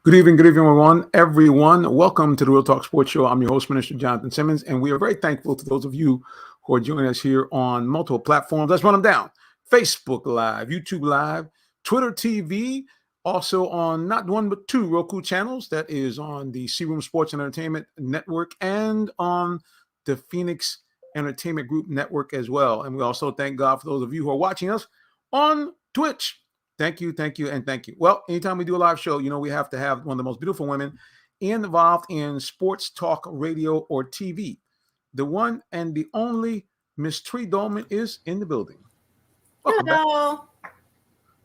Good evening, everyone. Welcome to the Real Talk Sports Show. I'm your host, Minister Jonathan Simmons, and we are very thankful to those of you who are joining us here on multiple platforms. Let's run them down. Facebook Live, YouTube Live, Twitter TV, also on not one but two Roku channels. That is on the C Room Sports and Entertainment Network and on the Phoenix Entertainment Group Network as well. And we also thank God for those of you who are watching us on Twitch. Thank you, and thank you. Well, anytime we do a live show, we have to have one of the most beautiful women involved in sports talk, radio, or TV. The one and the only Miss Tree Dolman is in the building. Welcome Hello. back.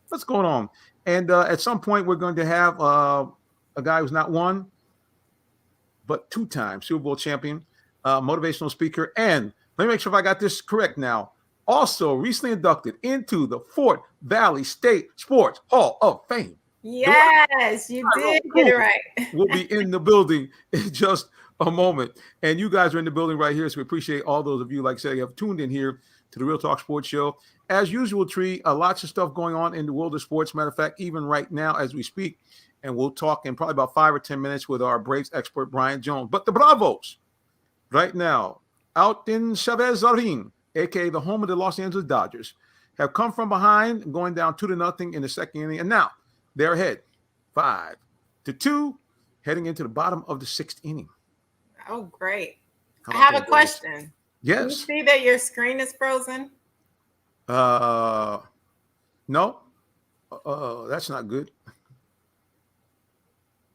What's going on? And at some point, we're going to have a guy who's not one, but two-time Super Bowl champion, motivational speaker, and let me make sure if I got this correct now. Also recently inducted into the Fort Valley State Sports Hall of Fame. Yes, you did get it right. We'll be in the building in just a moment. And you guys are in the building right here, so we appreciate all those of you, like I said, you have tuned in here to the Real Talk Sports Show. As usual, Tree, lots of stuff going on in the world of sports. Matter of fact, even right now as we speak, and we'll talk in probably about 5 or 10 minutes with our Braves expert, Brian Jones. But the Bravos, right now, out in Chavez-Zarin, a.k.a. the home of the Los Angeles Dodgers, have come from behind, going down 2-0 in the second inning. And now they're ahead 5-2, heading into the bottom of the 6th inning. Oh, great. I have a question. Yes. Can you see that your screen is frozen? No. That's not good.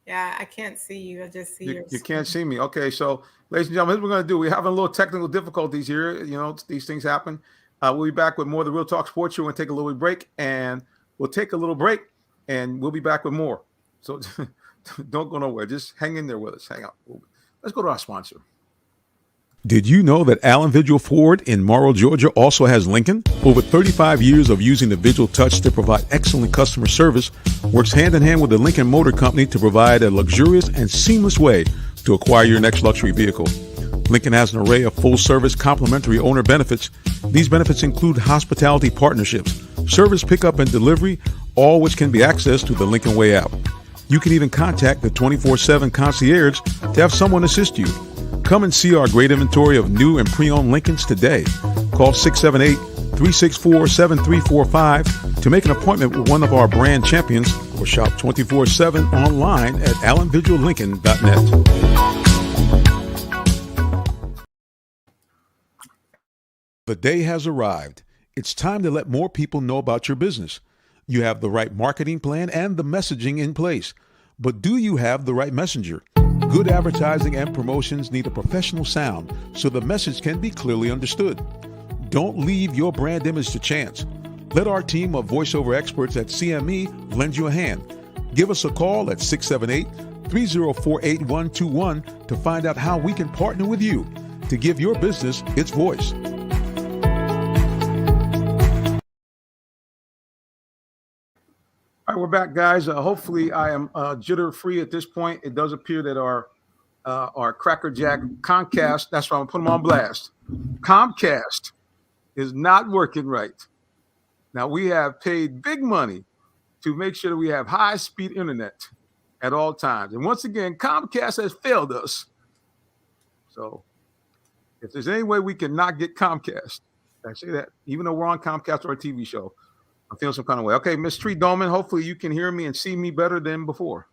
Yeah, I can't see you. I just see you can't see me. Okay, so ladies and gentlemen, here's what we're going to do. We're having a little technical difficulties here. These things happen. We'll be back with more of the Real Talk Sports Show. We're going to take a little break, and we'll take a little break, and we'll be back with more. So don't go nowhere. Just hang in there with us. Hang out. Let's go to our sponsor. Did you know that Allen Vigil Ford in Morrow, Georgia also has Lincoln? Over 35 years of using the Vigil Touch to provide excellent customer service, works hand in hand with the Lincoln Motor Company to provide a luxurious and seamless way to acquire your next luxury vehicle. Lincoln has an array of full-service complimentary owner benefits. These benefits include hospitality partnerships, service pickup and delivery, all which can be accessed through the Lincoln Way app. You can even contact the 24/7 concierge to have someone assist you. Come and see our great inventory of new and pre-owned Lincolns today. Call 678-364-7345 to make an appointment with one of our brand champions or shop 24/7 online at allenvigillincoln.net. The day has arrived. It's time to let more people know about your business. You have the right marketing plan and the messaging in place. But do you have the right messenger? Good advertising and promotions need a professional sound so the message can be clearly understood. Don't leave your brand image to chance. Let our team of voiceover experts at CME lend you a hand. Give us a call at 678-304-8121 to find out how we can partner with you to give your business its voice. All right, we're back, guys. Hopefully, I am jitter-free at this point. It does appear that our Crackerjack Comcast, that's why I'm putting them on blast. Comcast is not working right. Now, we have paid big money to make sure that we have high-speed internet. at all times. And once again, Comcast has failed us. So if there's any way we can not get Comcast, I say that, even though we're on Comcast or a TV show, I'm feeling some kind of way. Okay, Miss Tree Doman, hopefully you can hear me and see me better than before.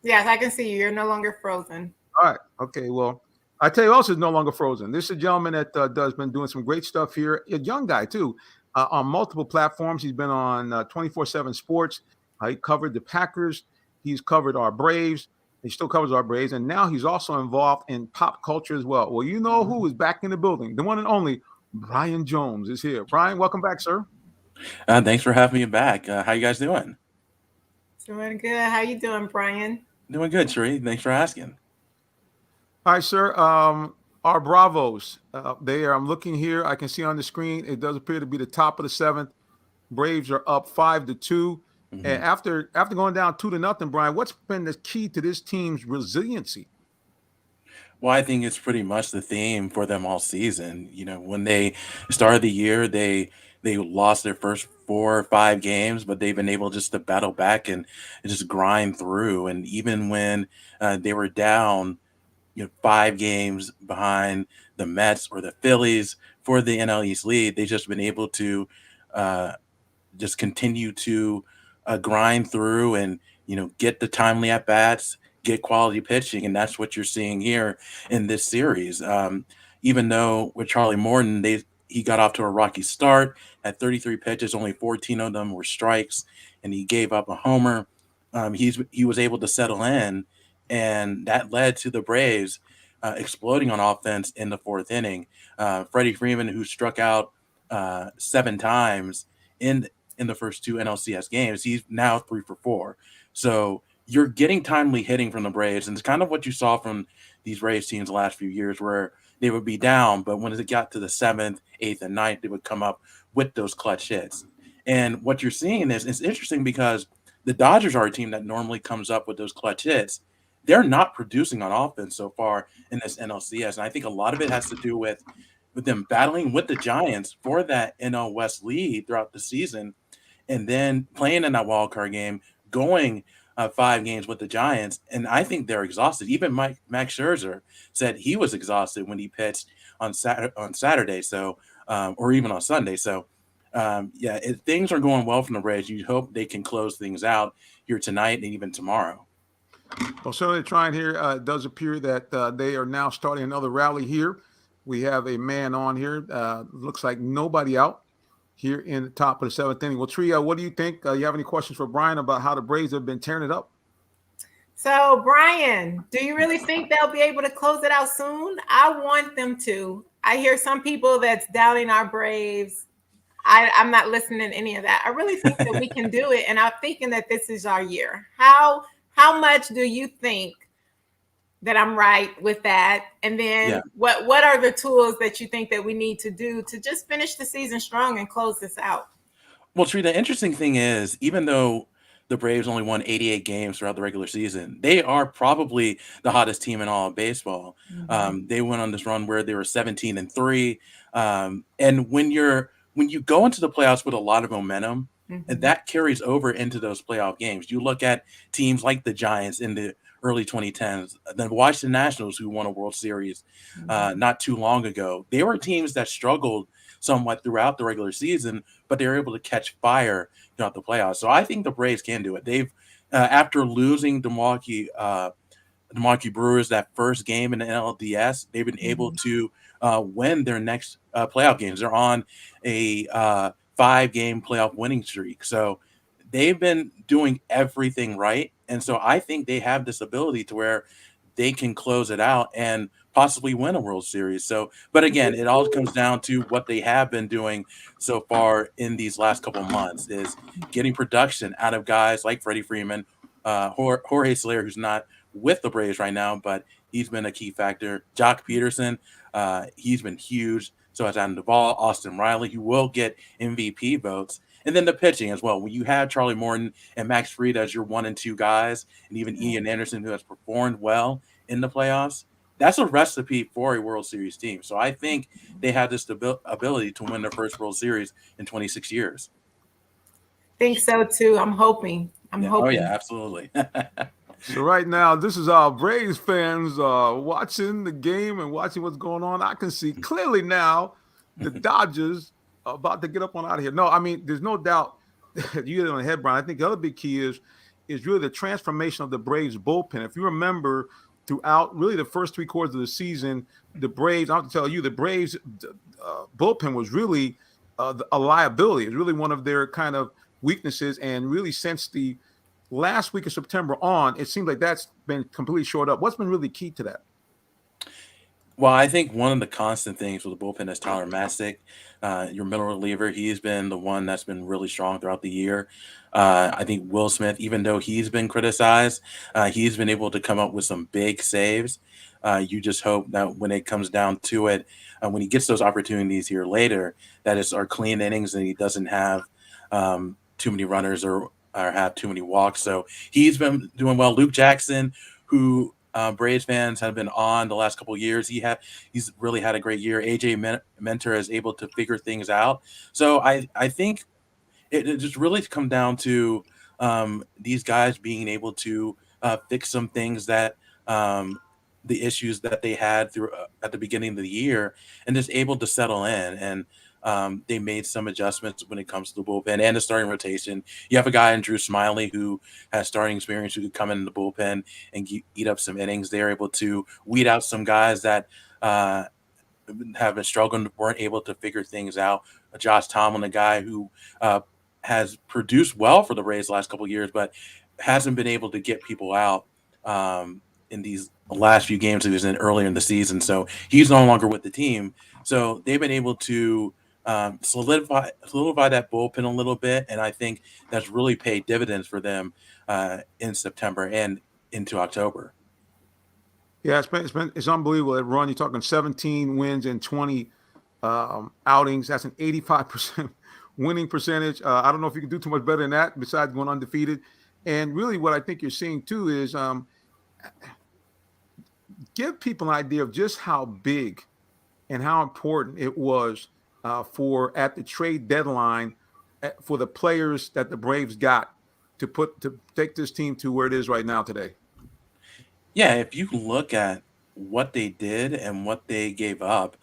Yes, I can see you. You're no longer frozen. All right. Okay, well, I tell you who else is no longer frozen. This is a gentleman that does been doing some great stuff here. A young guy, too, on multiple platforms. He's been on 24/7 Sports. He covered the Packers. He's covered our Braves. He still covers our Braves. And now he's also involved in pop culture as well. Well, you know who is back in the building. The one and only Brian Jones is here. Brian, welcome back, sir. Thanks for having me back. How you guys doing? Doing good. How you doing, Brian? Doing good, Sheree. Thanks for asking. All right, sir. Our Bravos, I'm looking here. I can see on the screen, it does appear to be the top of the seventh. Braves are up 5-2. Mm-hmm. And after going down 2-0, Brian, what's been the key to this team's resiliency? Well, I think it's pretty much the theme for them all season. You know, when they started the year, they lost their first 4 or 5 games, but they've been able just to battle back and just grind through. And even when they were down, 5 games behind the Mets or the Phillies for the NL East lead, they've just been able to just continue to grind through and, get the timely at bats, get quality pitching. And that's what you're seeing here in this series. Even though with Charlie Morton, he got off to a rocky start at 33 pitches, only 14 of them were strikes, and he gave up a homer. He was able to settle in, and that led to the Braves exploding on offense in the 4th inning. Freddie Freeman, who struck out 7 times in the first 2 NLCS games, he's now 3 for 4. So you're getting timely hitting from the Braves, and it's kind of what you saw from these Braves teams the last few years, where they would be down, but when it got to the 7th, 8th, and 9th, they would come up with those clutch hits. And what you're seeing is, it's interesting because the Dodgers are a team that normally comes up with those clutch hits. They're not producing on offense so far in this NLCS, and I think a lot of it has to do with them battling with the Giants for that NL West lead throughout the season, and then playing in that wild card game, going 5 games with the Giants, and I think they're exhausted. Even Max Scherzer said he was exhausted when he pitched on Saturday, so or even on Sunday. So if things are going well from the Braves, you hope they can close things out here tonight and even tomorrow. Well, certainly trying here. It does appear that they are now starting another rally here. We have a man on here. Looks like nobody out here in the top of the 7th inning. Well, Tree, what do you think? You have any questions for Brian about how the Braves have been tearing it up? So, Brian, do you really think they'll be able to close it out soon? I want them to. I hear some people that's doubting our Braves. I'm not listening to any of that. I really think that we can do it, and I'm thinking that this is our year. How much do you think that I'm right with that? And then what are the tools that you think that we need to do to just finish the season strong and close this out? Well, Tree, the interesting thing is, even though the Braves only won 88 games throughout the regular season, they are probably the hottest team in all of baseball. Mm-hmm. They went on this run where they were 17-3. And when you go into the playoffs with a lot of momentum, mm-hmm. and that carries over into those playoff games. You look at teams like the Giants in the early 2010s, the Washington Nationals, who won a World Series not too long ago. They were teams that struggled somewhat throughout the regular season, but they were able to catch fire throughout the playoffs. So I think the Braves can do it. They've after losing the Milwaukee Brewers that first game in the NLDS, they've been able to win their next playoff games. They're on a 5-game playoff winning streak. So they've been doing everything right. And so I think they have this ability to where they can close it out and possibly win a World Series. So, but again, it all comes down to what they have been doing so far in these last couple of months, is getting production out of guys like Freddie Freeman, Jorge Soler, who's not with the Braves right now, but he's been a key factor. Jock Peterson, he's been huge. So has Adam Duvall, Austin Riley, who will get MVP votes. And then the pitching as well. When you have Charlie Morton and Max Fried as your 1 and 2 guys, and even Ian Anderson, who has performed well in the playoffs, that's a recipe for a World Series team. So I think they have this ability to win their first World Series in 26 years. Think so too. I'm hoping. Oh yeah, absolutely. So right now, this is our Braves fans watching the game and watching what's going on. I can see clearly now the Dodgers are about to get up on out of here. No, I mean, there's no doubt you hit it on the head, Brian. I think the other big key is really the transformation of the Braves bullpen. If you remember, throughout really the first 3 quarters of the season, the Braves, I have to tell you, the Braves bullpen was really a liability. It's really one of their kind of weaknesses, and really since the last week of September on, it seems like that's been completely shored up. What's been really key to that? Well, I think one of the constant things with the bullpen is Tyler Mastic, your middle reliever. He's been the one that's been really strong throughout the year. I think Will Smith, even though he's been criticized, he's been able to come up with some big saves. You just hope that when it comes down to it, when he gets those opportunities here later, that it's our clean innings and he doesn't have too many runners or have too many walks. So he's been doing well. Luke Jackson, who Braves fans have been on the last couple of years. He's really had a great year. AJ Mentor is able to figure things out. So I think it just really come down to these guys being able to fix some things that the issues that they had through at the beginning of the year, and just able to settle in. And they made some adjustments when it comes to the bullpen and the starting rotation. You have a guy in Drew Smiley who has starting experience, who could come in the bullpen and eat up some innings. They're able to weed out some guys that have been struggling, weren't able to figure things out. Josh Tomlin, a guy who has produced well for the Rays the last couple of years, but hasn't been able to get people out in these last few games he was in earlier in the season. So he's no longer with the team. So they've been able to solidify that bullpen a little bit, and I think that's really paid dividends for them in September and into October. Yeah, it's unbelievable. That run, you're talking 17 wins and 20 outings. That's an 85% winning percentage. I don't know if you can do too much better than that besides going undefeated. And really, what I think you're seeing too is give people an idea of just how big and how important it was for at the trade deadline for the players that the Braves got to take this team to where it is right now today. Yeah, if you look at what they did and what they gave up,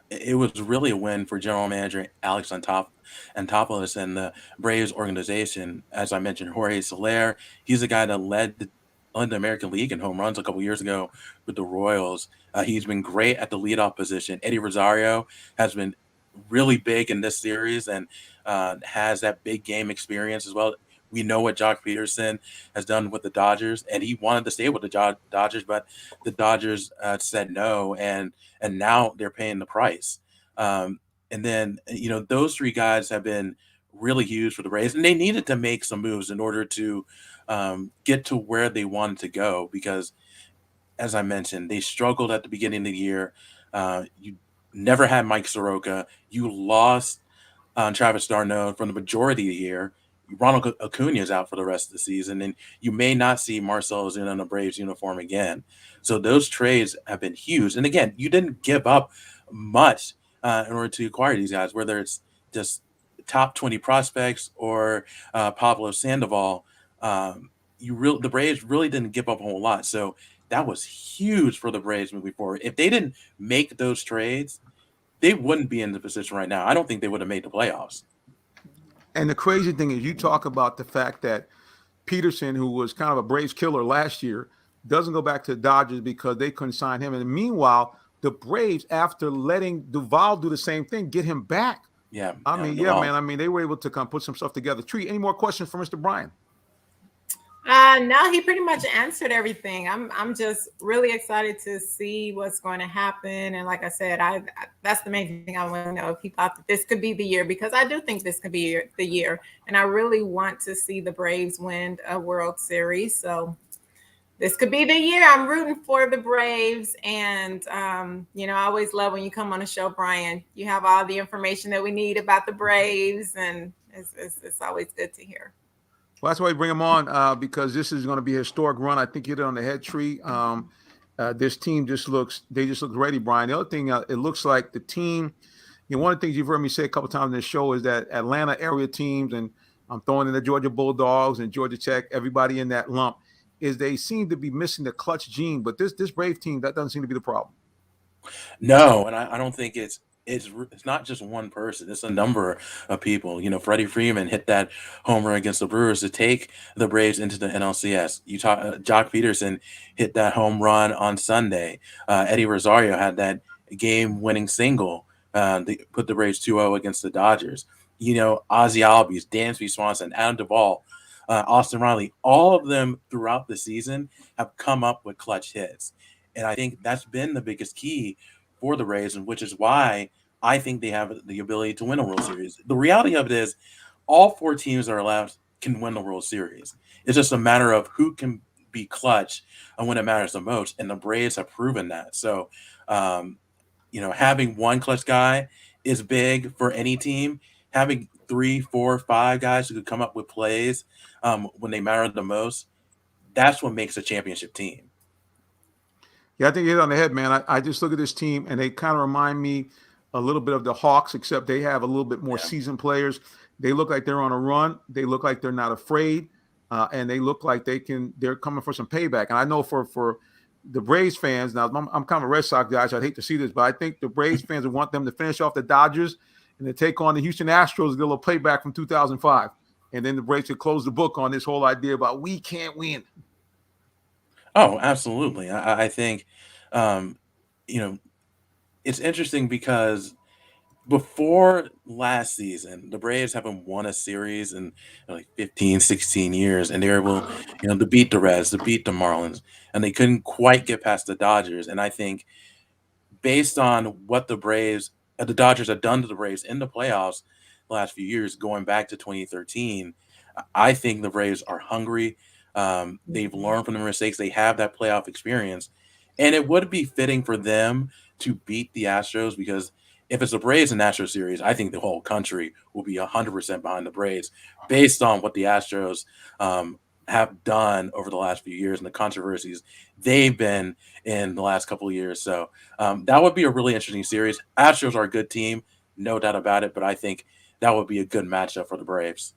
it was really a win for general manager Alex Antopoulos and the Braves organization. As I mentioned, Jorge Soler, he's the guy that led the American League in home runs a couple years ago with the Royals. He's been great at the leadoff position. Eddie Rosario has been really big in this series and has that big game experience as well. We know what Jock Peterson has done with the Dodgers, and he wanted to stay with the Dodgers, but the Dodgers said no, and now they're paying the price. And then, those three guys have been really huge for the Rays, and they needed to make some moves in order to get to where they wanted to go because, as I mentioned, they struggled at the beginning of the year. You never had Mike Soroka. You lost Travis d'Arnaud from the majority of the year. Ronald Acuna is out for the rest of the season, and you may not see Marcell Ozuna in a Braves uniform again. So those trades have been huge. And again, you didn't give up much in order to acquire these guys, whether it's just top 20 prospects or Pablo Sandoval. The Braves really didn't give up a whole lot. So that was huge for the Braves moving forward. If they didn't make those trades, they wouldn't be in the position right now. I don't think they would have made the playoffs. And the crazy thing is you talk about the fact that Peterson, who was kind of a Braves killer last year, doesn't go back to the Dodgers because they couldn't sign him. And meanwhile, the Braves, after letting Duvall do the same thing, get him back. Yeah. Man. They were able to come put some stuff together. Tree, any more questions for Mr. Bryan? No, he pretty much answered everything. I'm just really excited to see what's going to happen. And like I said, that's the main thing I want to know if he thought that this could be the year, because I do think this could be the year. And I really want to see the Braves win a World Series. So this could be the year. I'm rooting for the Braves. And, I always love when you come on the show, Brian. You have all the information that we need about the Braves. And it's always good to hear. Well, that's why we bring him on because this is going to be a historic run. I think you hit it on the head, Tree. This team just looks ready, Brian. The other thing, it looks like the team, one of the things you've heard me say a couple times in this show is that Atlanta area teams, and I'm throwing in the Georgia Bulldogs and Georgia Tech, everybody in that lump, is they seem to be missing the clutch gene. But this Brave team, that doesn't seem to be the problem. No, and I don't think it's not just one person. It's a number of people. Freddie Freeman hit that homer against the Brewers to take the Braves into the NLCS. Jock Peterson hit that home run on Sunday. Eddie Rosario had that game-winning single to put the Braves 2-0 against the Dodgers. Ozzie Albies, Dansby Swanson, Adam Duvall, Austin Riley, all of them throughout the season have come up with clutch hits. And I think that's been the biggest key for the Braves, and which is why I think they have the ability to win a World Series. The reality of it is all 4 teams that are allowed can win the World Series. It's just a matter of who can be clutch and when it matters the most, and the Braves have proven that. So, having one clutch guy is big for any team. Having 3, 4, 5 guys who could come up with plays when they matter the most, that's what makes a championship team. Yeah, I think you hit on the head, man. I just look at this team, and they kind of remind me a little bit of the Hawks, except they have a little bit more seasoned players. They look like they're on a run. They look like they're not afraid, and they look like they're coming for some payback. And I know for the Braves fans, now I'm kind of a Red Sox guy, so I'd hate to see this, but I think the Braves fans would want them to finish off the Dodgers and to take on the Houston Astros, get a little payback from 2005. And then the Braves could close the book on this whole idea about we can't win. Oh, absolutely. I think, it's interesting because before last season, the Braves haven't won a series in like 15, 16 years, and they were able, to beat the Reds, to beat the Marlins, and they couldn't quite get past the Dodgers. And I think based on what the Dodgers have done to the Braves in the playoffs the last few years, going back to 2013, I think the Braves are hungry. They've learned from their mistakes. They have that playoff experience, and it would be fitting for them to beat the Astros, because if it's a Braves and Astros series, I think the whole country will be 100% behind the Braves based on what the Astros have done over the last few years and the controversies they've been in the last couple of years. So that would be a really interesting series. Astros are a good team, no doubt about it, but I think that would be a good matchup for the Braves.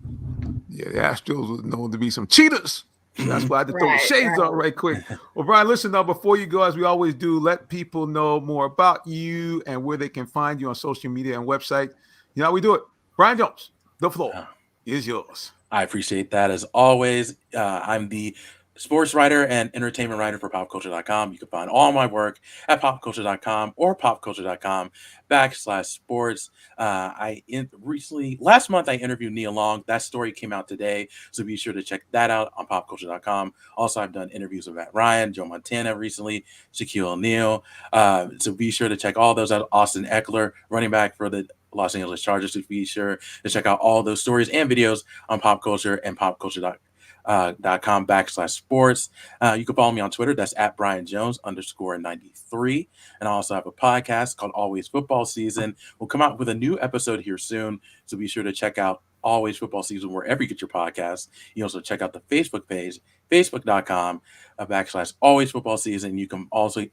Yeah, the Astros are known to be some cheaters. That's why I had to throw the shades out right quick. Well, Brian, listen, now, before you go, as we always do, let people know more about you and where they can find you on social media and website. You know how we do it. Brian Jones, the floor is yours. I appreciate that. As always, I'm the sports writer and entertainment writer for popculture.com. You can find all my work at popculture.com or popculture.com/sports. Last month I interviewed Neil Long. That story came out today, so be sure to check that out on popculture.com. Also, I've done interviews with Matt Ryan, Joe Montana recently, Shaquille O'Neal. So be sure to check all those out. Austin Eckler, running back for the Los Angeles Chargers. So be sure to check out all those stories and videos on popculture and popculture.com/sports. You can follow me on Twitter. That's at Brian Jones _93. And I also have a podcast called Always Football Season. We'll come out with a new episode here soon, so be sure to check out Always Football Season wherever you get your podcasts. You also check out the Facebook page, facebook.com/Always Football Season. You can also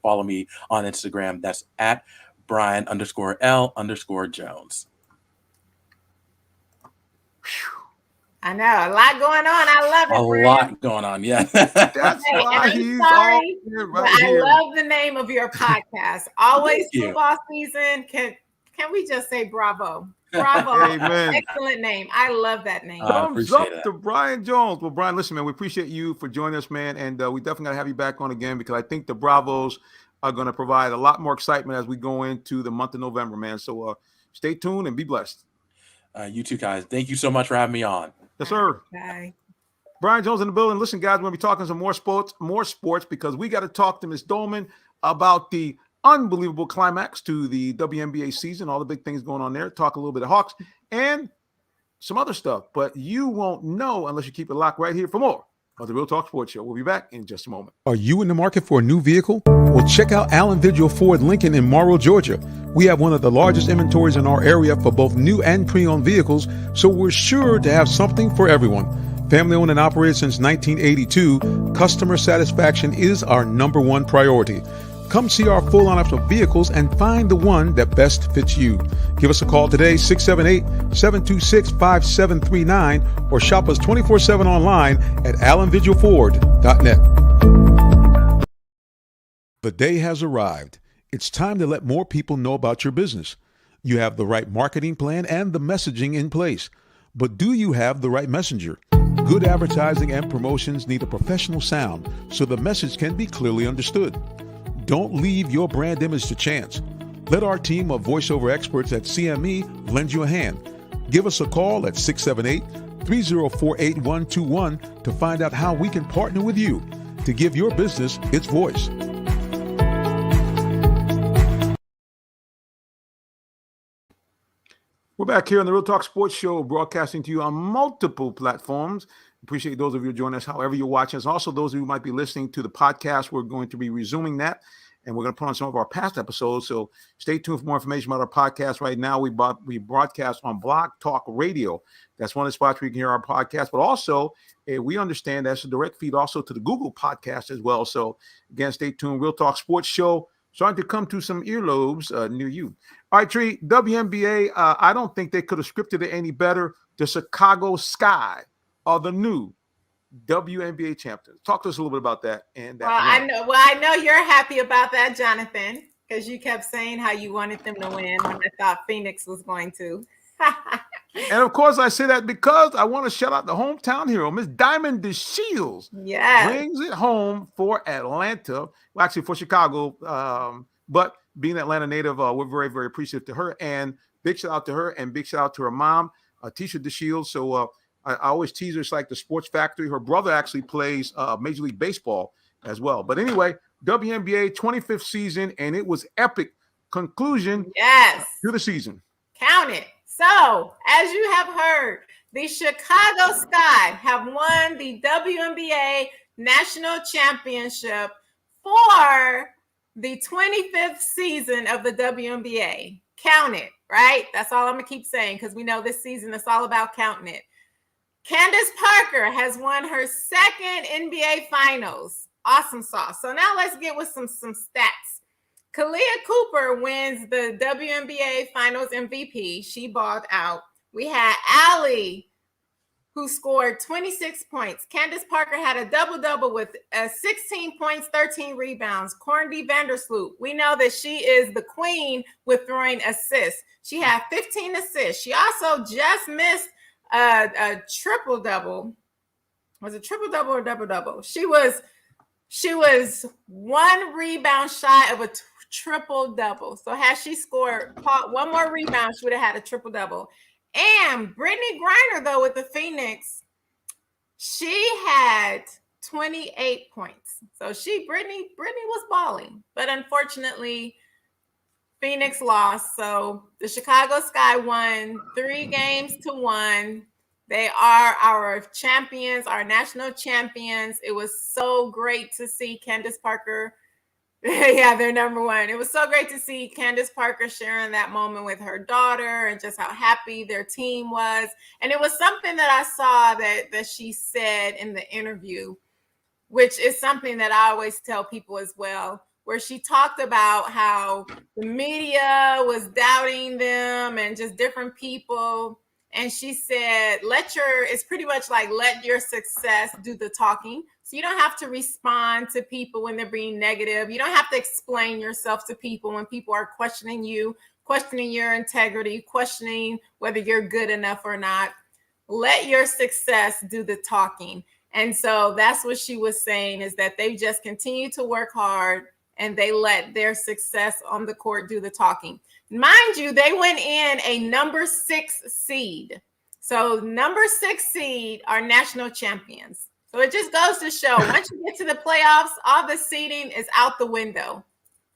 follow me on Instagram. That's at Brian _L_Jones. I know, a lot going on. I love it. A lot going on, yeah. That's why he's sorry, I love the name of your podcast. Always Football Season. Can we just say bravo? Bravo. Amen. Excellent name. I love that name. Thumbs up to Brian Jones. Well, Brian, listen, man, we appreciate you for joining us, man. And we definitely got to have you back on again, because I think the Bravos are going to provide a lot more excitement as we go into the month of November, man. So stay tuned and be blessed. You too, guys. Thank you so much for having me on. Yes, sir. Bye. Brian Jones in the building. Listen, guys, we're going to be talking some more sports, because we got to talk to Miss Dolman about the unbelievable climax to the WNBA season, all the big things going on there, talk a little bit of Hawks and some other stuff. But you won't know unless you keep it locked right here for more of the Real Talk Sports Show. We'll be back in just a moment. Are you in the market for a new vehicle? Well, check out Allen Vigil Ford Lincoln in Morrow, Georgia. We have one of the largest inventories in our area for both new and pre-owned vehicles, so we're sure to have something for everyone. Family owned and operated since 1982, customer satisfaction is our #1 priority. Come see our full lineup of vehicles and find the one that best fits you. Give us a call today, 678-726-5739, or shop us 24/7 online at allenvigilford.net. The day has arrived. It's time to let more people know about your business. You have the right marketing plan and the messaging in place. But do you have the right messenger? Good advertising and promotions need a professional sound so the message can be clearly understood. Don't leave your brand image to chance. Let our team of voiceover experts at CME lend you a hand. Give us a call at 678-304-8121 to find out how we can partner with you to give your business its voice. We're back here on the Real Talk Sports Show, broadcasting to you on multiple platforms. Appreciate those of you joining us, however you're watching us. Also, those of you who might be listening to the podcast, we're going to be resuming that, and we're going to put on some of our past episodes. So stay tuned for more information about our podcast. Right now, we broadcast on Blog Talk Radio. That's one of the spots where you can hear our podcast. But also, we understand that's a direct feed also to the Google podcast as well. So again, stay tuned. Real Talk Sports Show starting to come to some earlobes near you. All right, Tree, WNBA, I don't think they could have scripted it any better. The Chicago Sky are the new WNBA champions. Talk to us a little bit about that. And that I know you're happy about that, Jonathan, because you kept saying how you wanted them to win when I thought Phoenix was going to. And of course, I say that because I want to shout out the hometown hero, Miss Diamond DeShields. Yeah, brings it home for Atlanta. Well, actually for Chicago, but being an Atlanta native, we're very, very appreciative to her. And big shout out to her, and big shout out to her mom, Tisha DeShields. So I always tease her. It's like the Sports Factory. Her brother actually plays Major League Baseball as well. But anyway, WNBA 25th season, and it was epic conclusion to the season. Count it. So, as you have heard, the Chicago Sky have won the WNBA National Championship for the 25th season of the WNBA. Count it, right? That's all I'm going to keep saying, because we know this season is all about counting it. Candace Parker has won her second NBA Finals. Awesome sauce. So now let's get with some stats. Kalia Cooper wins the WNBA Finals MVP. She balled out. We had Allie, who scored 26 points. Candace Parker had a double-double with 16 points, 13 rebounds. Corndi Vandersloot, we know that she is the queen with throwing assists. She had 15 assists. She also just missed a triple-double. Was it triple-double or double-double? She was one rebound shy of a triple-double. So had she scored one more rebound, she would have had a triple-double. And Brittany Griner, though, with the Phoenix, she had 28 points. So Brittany was balling. But unfortunately, Phoenix lost. So the Chicago Sky won 3-1. They are our champions, our national champions. It was so great to see Candace Parker. Yeah, they're number one. It was so great to see Candace Parker sharing that moment with her daughter and just how happy their team was. And it was something that I saw that she said in the interview, which is something that I always tell people as well, where she talked about how the media was doubting them and just different people. And she said, it's pretty much like let your success do the talking. So you don't have to respond to people when they're being negative. You don't have to explain yourself to people when people are questioning you, questioning your integrity, questioning whether you're good enough or not. Let your success do the talking. And so that's what she was saying, is that they just continue to work hard and they let their success on the court do the talking. Mind you, they went in a number 6 seed. So number 6 seed are national champions. So it just goes to show, once you get to the playoffs, all the seeding is out the window.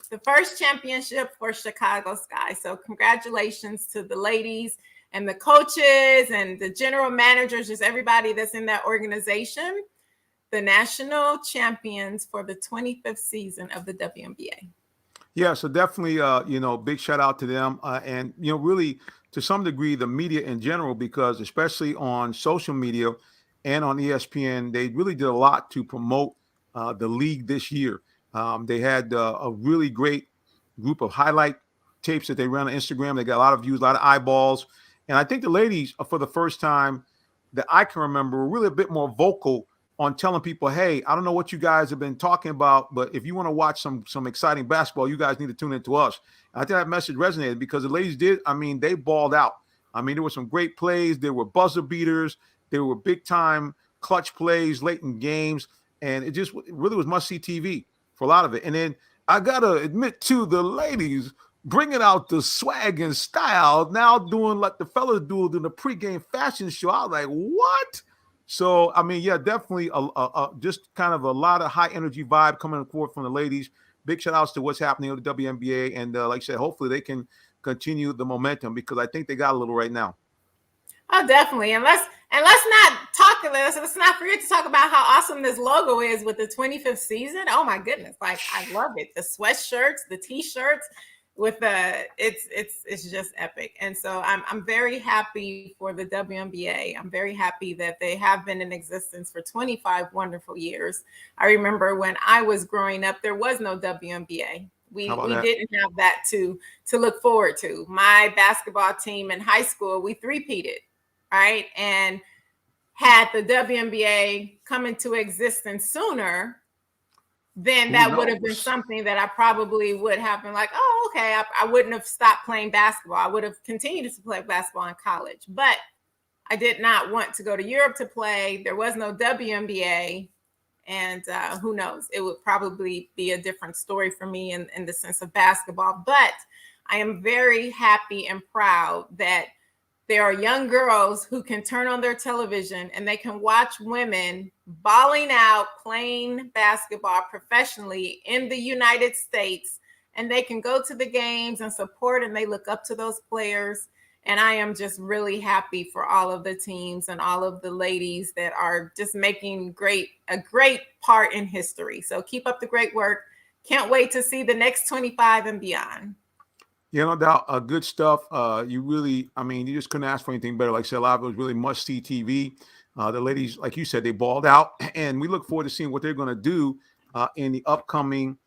The first championship for Chicago Sky. So congratulations to the ladies and the coaches and the general managers, just everybody that's in that organization. The national champions for the 25th season of the WNBA. Yeah, so definitely, big shout out to them. And, really, to some degree, the media in general, because especially on social media and on ESPN, they really did a lot to promote the league this year. They had a really great group of highlight tapes that they ran on Instagram. They got a lot of views, a lot of eyeballs. And I think the ladies, for the first time that I can remember, were really a bit more vocal on telling people, hey, I don't know what you guys have been talking about, but if you want to watch some exciting basketball, you guys need to tune into us. And I think that message resonated because the ladies did. I mean, they balled out. I mean, there were some great plays. There were buzzer beaters. There were big-time clutch plays late in games. And it really was must-see TV for a lot of it. And then I got to admit, too, the ladies bringing out the swag and style, now doing like the fellas do in the pregame fashion show. I was like, what? So, I mean, yeah, definitely just kind of a lot of high energy vibe coming forth from the ladies. Big shout outs to what's happening with the WNBA. And like I said, hopefully they can continue the momentum because I think they got a little right now. Oh, definitely. And let's not forget to talk about how awesome this logo is with the 25th season. Oh my goodness. Like, I love it. The sweatshirts, the t-shirts with it's just epic. And so I'm very happy for the WNBA. I'm very happy that they have been in existence for 25 wonderful years. I remember when I was growing up, there was no WNBA. We didn't have that to look forward to. My basketball team in high school, we three-peated, right? And had the WNBA come into existence sooner, then that would have been something that I probably would have been like, oh, okay, I wouldn't have stopped playing basketball. I would have continued to play basketball in college, but I did not want to go to Europe to play. There was no WNBA, and who knows? It would probably be a different story for me in the sense of basketball. But I am very happy and proud that there are young girls who can turn on their television and they can watch women balling out, playing basketball professionally in the United States, and they can go to the games and support, and they look up to those players. And I am just really happy for all of the teams and all of the ladies that are just making a great part in history. So keep up the great work. Can't wait to see the next 25 and beyond. Yeah, no doubt. Good stuff. You just couldn't ask for anything better. Like I said, a lot of it was really must-see TV. The ladies, like you said, they balled out, and we look forward to seeing what they're going to do in the upcoming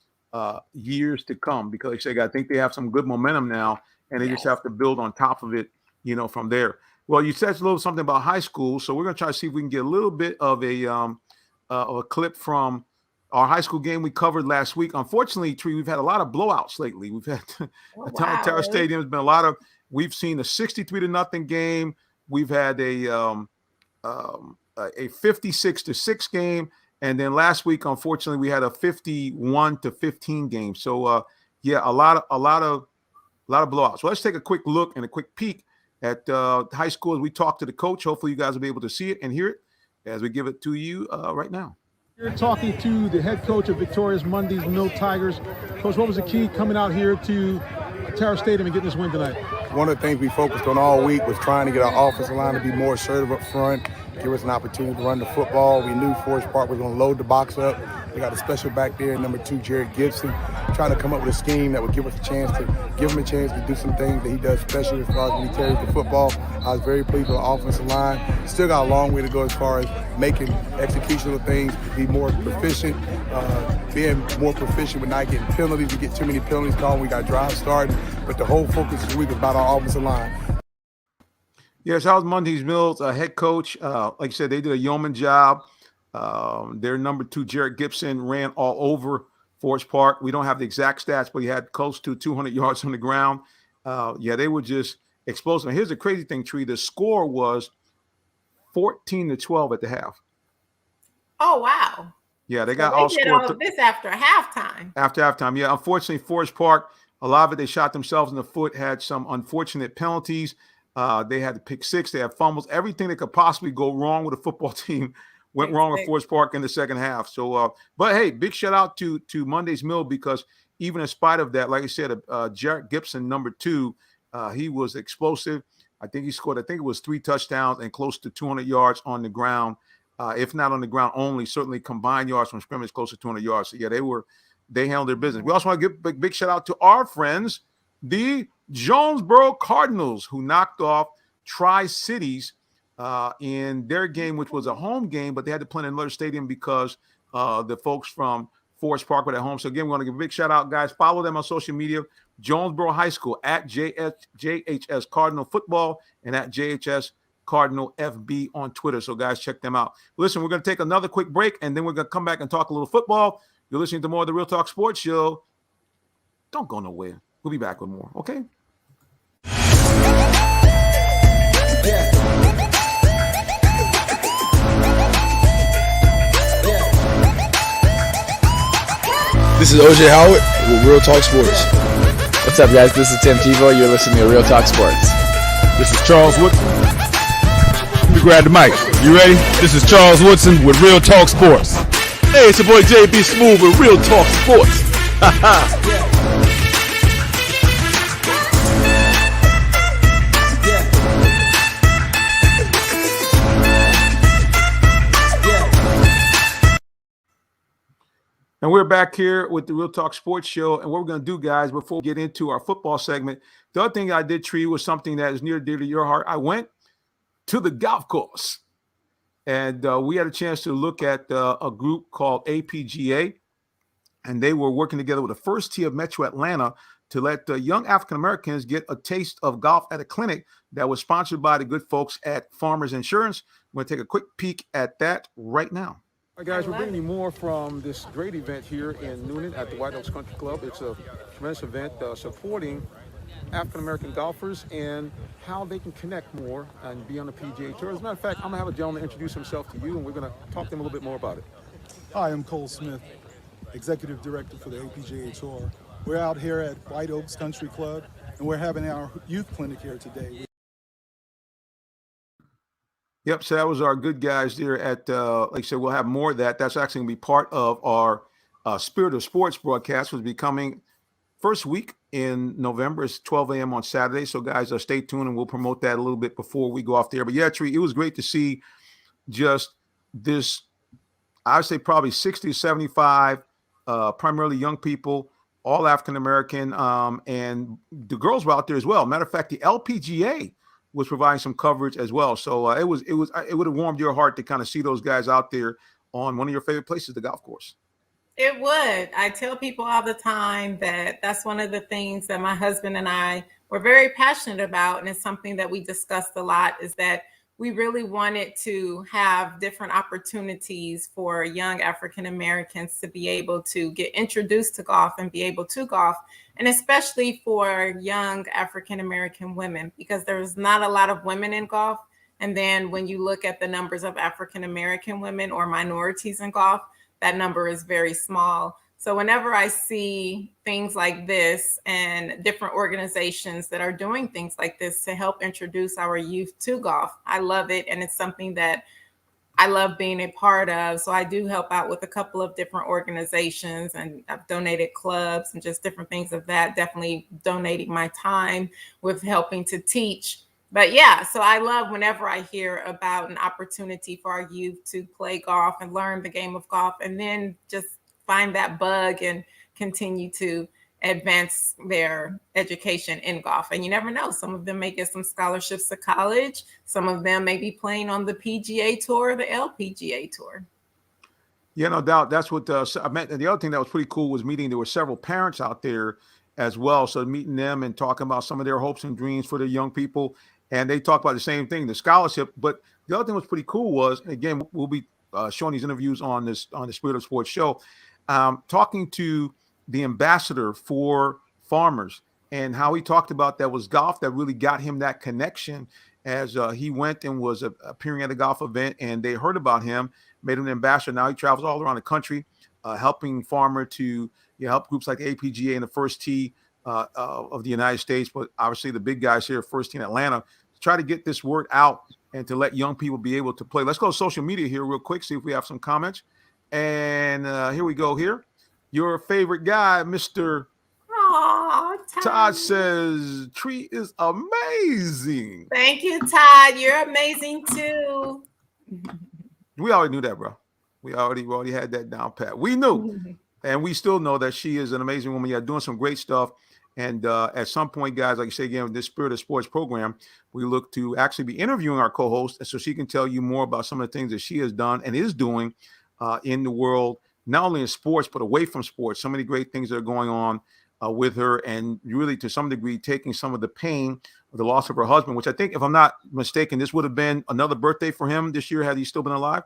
years to come. Because, like I said, I think they have some good momentum now, and they just have to build on top of it, from there. Well, you said a little something about high school, so we're going to try to see if we can get a little bit of a clip from our high school game we covered last week. Unfortunately, Tree, we've had a lot of blowouts lately. We've had Terra Stadium has been we've seen a 63-0 game. We've had a 56-6 game. And then last week, unfortunately, we had a 51-15 game. So a lot of blowouts. So let's take a quick look and a quick peek at high school as we talk to the coach. Hopefully you guys will be able to see it and hear it as we give it to you right now. You're talking to the head coach of Victoria's Mondays Mill Tigers. Coach, what was the key coming out here to Terra Stadium and getting this win tonight? One of the things we focused on all week was trying to get our offensive line to be more assertive up front, give us an opportunity to run the football. We knew Forest Park was going to load the box up. We got a special back there, number 2, Jared Gibson, trying to come up with a scheme that would give him a chance to do some things that he does special as far as when he carries the football. I was very pleased with the offensive line. Still got a long way to go as far as making executional things, be more proficient, being more proficient with not getting penalties. We get too many penalties called. We got drives starting, but the whole focus this week is about our offensive line. Yes, I was Mondays Mills head coach. Like I said, they did a yeoman job. Their number 2, Jared Gibson, ran all over Forest Park. We don't have the exact stats, but he had close to 200 yards on the ground. They were just explosive. And here's the crazy thing, Tree. The score was 14-12 at the half. Oh, wow. Yeah, they got all of this after halftime. After halftime, yeah. Unfortunately, Forest Park, a lot of it, they shot themselves in the foot, had some unfortunate penalties. They had to pick 6. They had fumbles. Everything that could possibly go wrong with a football team went wrong with Forest Park in the second half. So, but hey, big shout out to Mondays Mill, because even in spite of that, like I said, Jared Gibson, number 2, he was explosive. I think he scored, it was 3 touchdowns and close to 200 yards on the ground. If not on the ground only, certainly combined yards from scrimmage, close to 200 yards. So yeah, they handled their business. We also want to give a big shout out to our friends, the Jonesboro Cardinals, who knocked off Tri-Cities in their game, which was a home game, but they had to play in another stadium because the folks from Forest Parkway at home. So again, we want to give a big shout out, guys. Follow them on social media. Jonesboro High School at JHS Cardinal Football and at JHS Cardinal FB on Twitter. So guys, check them out. Listen, we're going to take another quick break, and then we're going to come back and talk a little football. You're listening to more of the Real Talk Sports Show. Don't go nowhere. We'll be back with more, okay? This is OJ Howard with Real Talk Sports. What's up, guys? This is Tim Tebow. You're listening to Real Talk Sports. This is Charles Woodson. Let me grab the mic. You ready? This is Charles Woodson with Real Talk Sports. Hey, it's your boy JB Smooth with Real Talk Sports. And we're back here with the Real Talk Sports Show. And what we're going to do, guys, before we get into our football segment, the other thing I did, Tree, was something that is near and dear to your heart. I went to the golf course, and we had a chance to look at a group called APGA, and they were working together with the First Tee of Metro Atlanta to let young African-Americans get a taste of golf at a clinic that was sponsored by the good folks at Farmers Insurance. We're going to take a quick peek at that right now. All right, guys, we're bringing you more from this great event here in Noonan at the White Oaks Country Club. It's a tremendous event supporting African-American golfers and how they can connect more and be on the PGA Tour. As a matter of fact, I'm going to have a gentleman introduce himself to you, and we're going to talk to him a little bit more about it. Hi, I'm Cole Smith, Executive Director for the APGA Tour. We're out here at White Oaks Country Club, and we're having our youth clinic here today. Yep, so that was our good guys there at, like I said, we'll have more of that. That's actually going to be part of our Spirit of Sports broadcast, which will be coming first week in November. It's 12 a.m. on Saturday. So, guys, stay tuned, and we'll promote that a little bit before we go off there. But, yeah, Tree, it was great to see just this, I would say probably 60 to 75, primarily young people, all African-American, and the girls were out there as well. Matter of fact, the LPGA was providing some coverage as well. So it would have warmed your heart to kind of see those guys out there on one of your favorite places, the golf course. It would. I tell people all the time that that's one of the things that my husband and I were very passionate about. And it's something that we discussed a lot, is that we really wanted to have different opportunities for young African Americans to be able to get introduced to golf and be able to golf. And especially for young African American women, because there's not a lot of women in golf. And then when you look at the numbers of African American women or minorities in golf, that number is very small. So whenever I see things like this and different organizations that are doing things like this to help introduce our youth to golf, I love it. And it's something that I love being a part of. So I do help out with a couple of different organizations, and I've donated clubs and just different things of that, definitely donating my time with helping to teach. But yeah, so I love whenever I hear about an opportunity for our youth to play golf and learn the game of golf, and then just find that bug and continue to advance their education in golf. And you never know, some of them may get some scholarships to college. Some of them may be playing on the PGA Tour, the LPGA Tour. Yeah, no doubt. That's what I meant. And the other thing that was pretty cool was meeting, there were several parents out there as well. So meeting them and talking about some of their hopes and dreams for the young people. And they talk about the same thing, the scholarship. But the other thing that was pretty cool was, again, we'll be showing these interviews on the Spirit of Sports show, talking to the ambassador for Farmers and how he talked about that was golf that really got him that connection as he went and was appearing at a golf event, and they heard about him, made him an ambassador. Now he travels all around the country, helping Farmer to help groups like APGA and the First Tee of the United States, but obviously the big guys here, First Tee in Atlanta, to try to get this word out and to let young people be able to play. Let's go to social media here real quick, see if we have some comments. And here we go here. Your favorite guy, Mr. Todd says, Tree is amazing. Thank you, Todd. You're amazing too. We already knew that, bro. We already had that down pat. We knew. And we still know that she is an amazing woman. Yeah, doing some great stuff. And at some point, guys, like you say again, with this Spirit of Sports program, we look to actually be interviewing our co-host so she can tell you more about some of the things that she has done and is doing in the world not only in sports, but away from sports. So many great things that are going on with her, and really, to some degree, taking some of the pain of the loss of her husband, which I think, if I'm not mistaken, this would have been another birthday for him this year had he still been alive.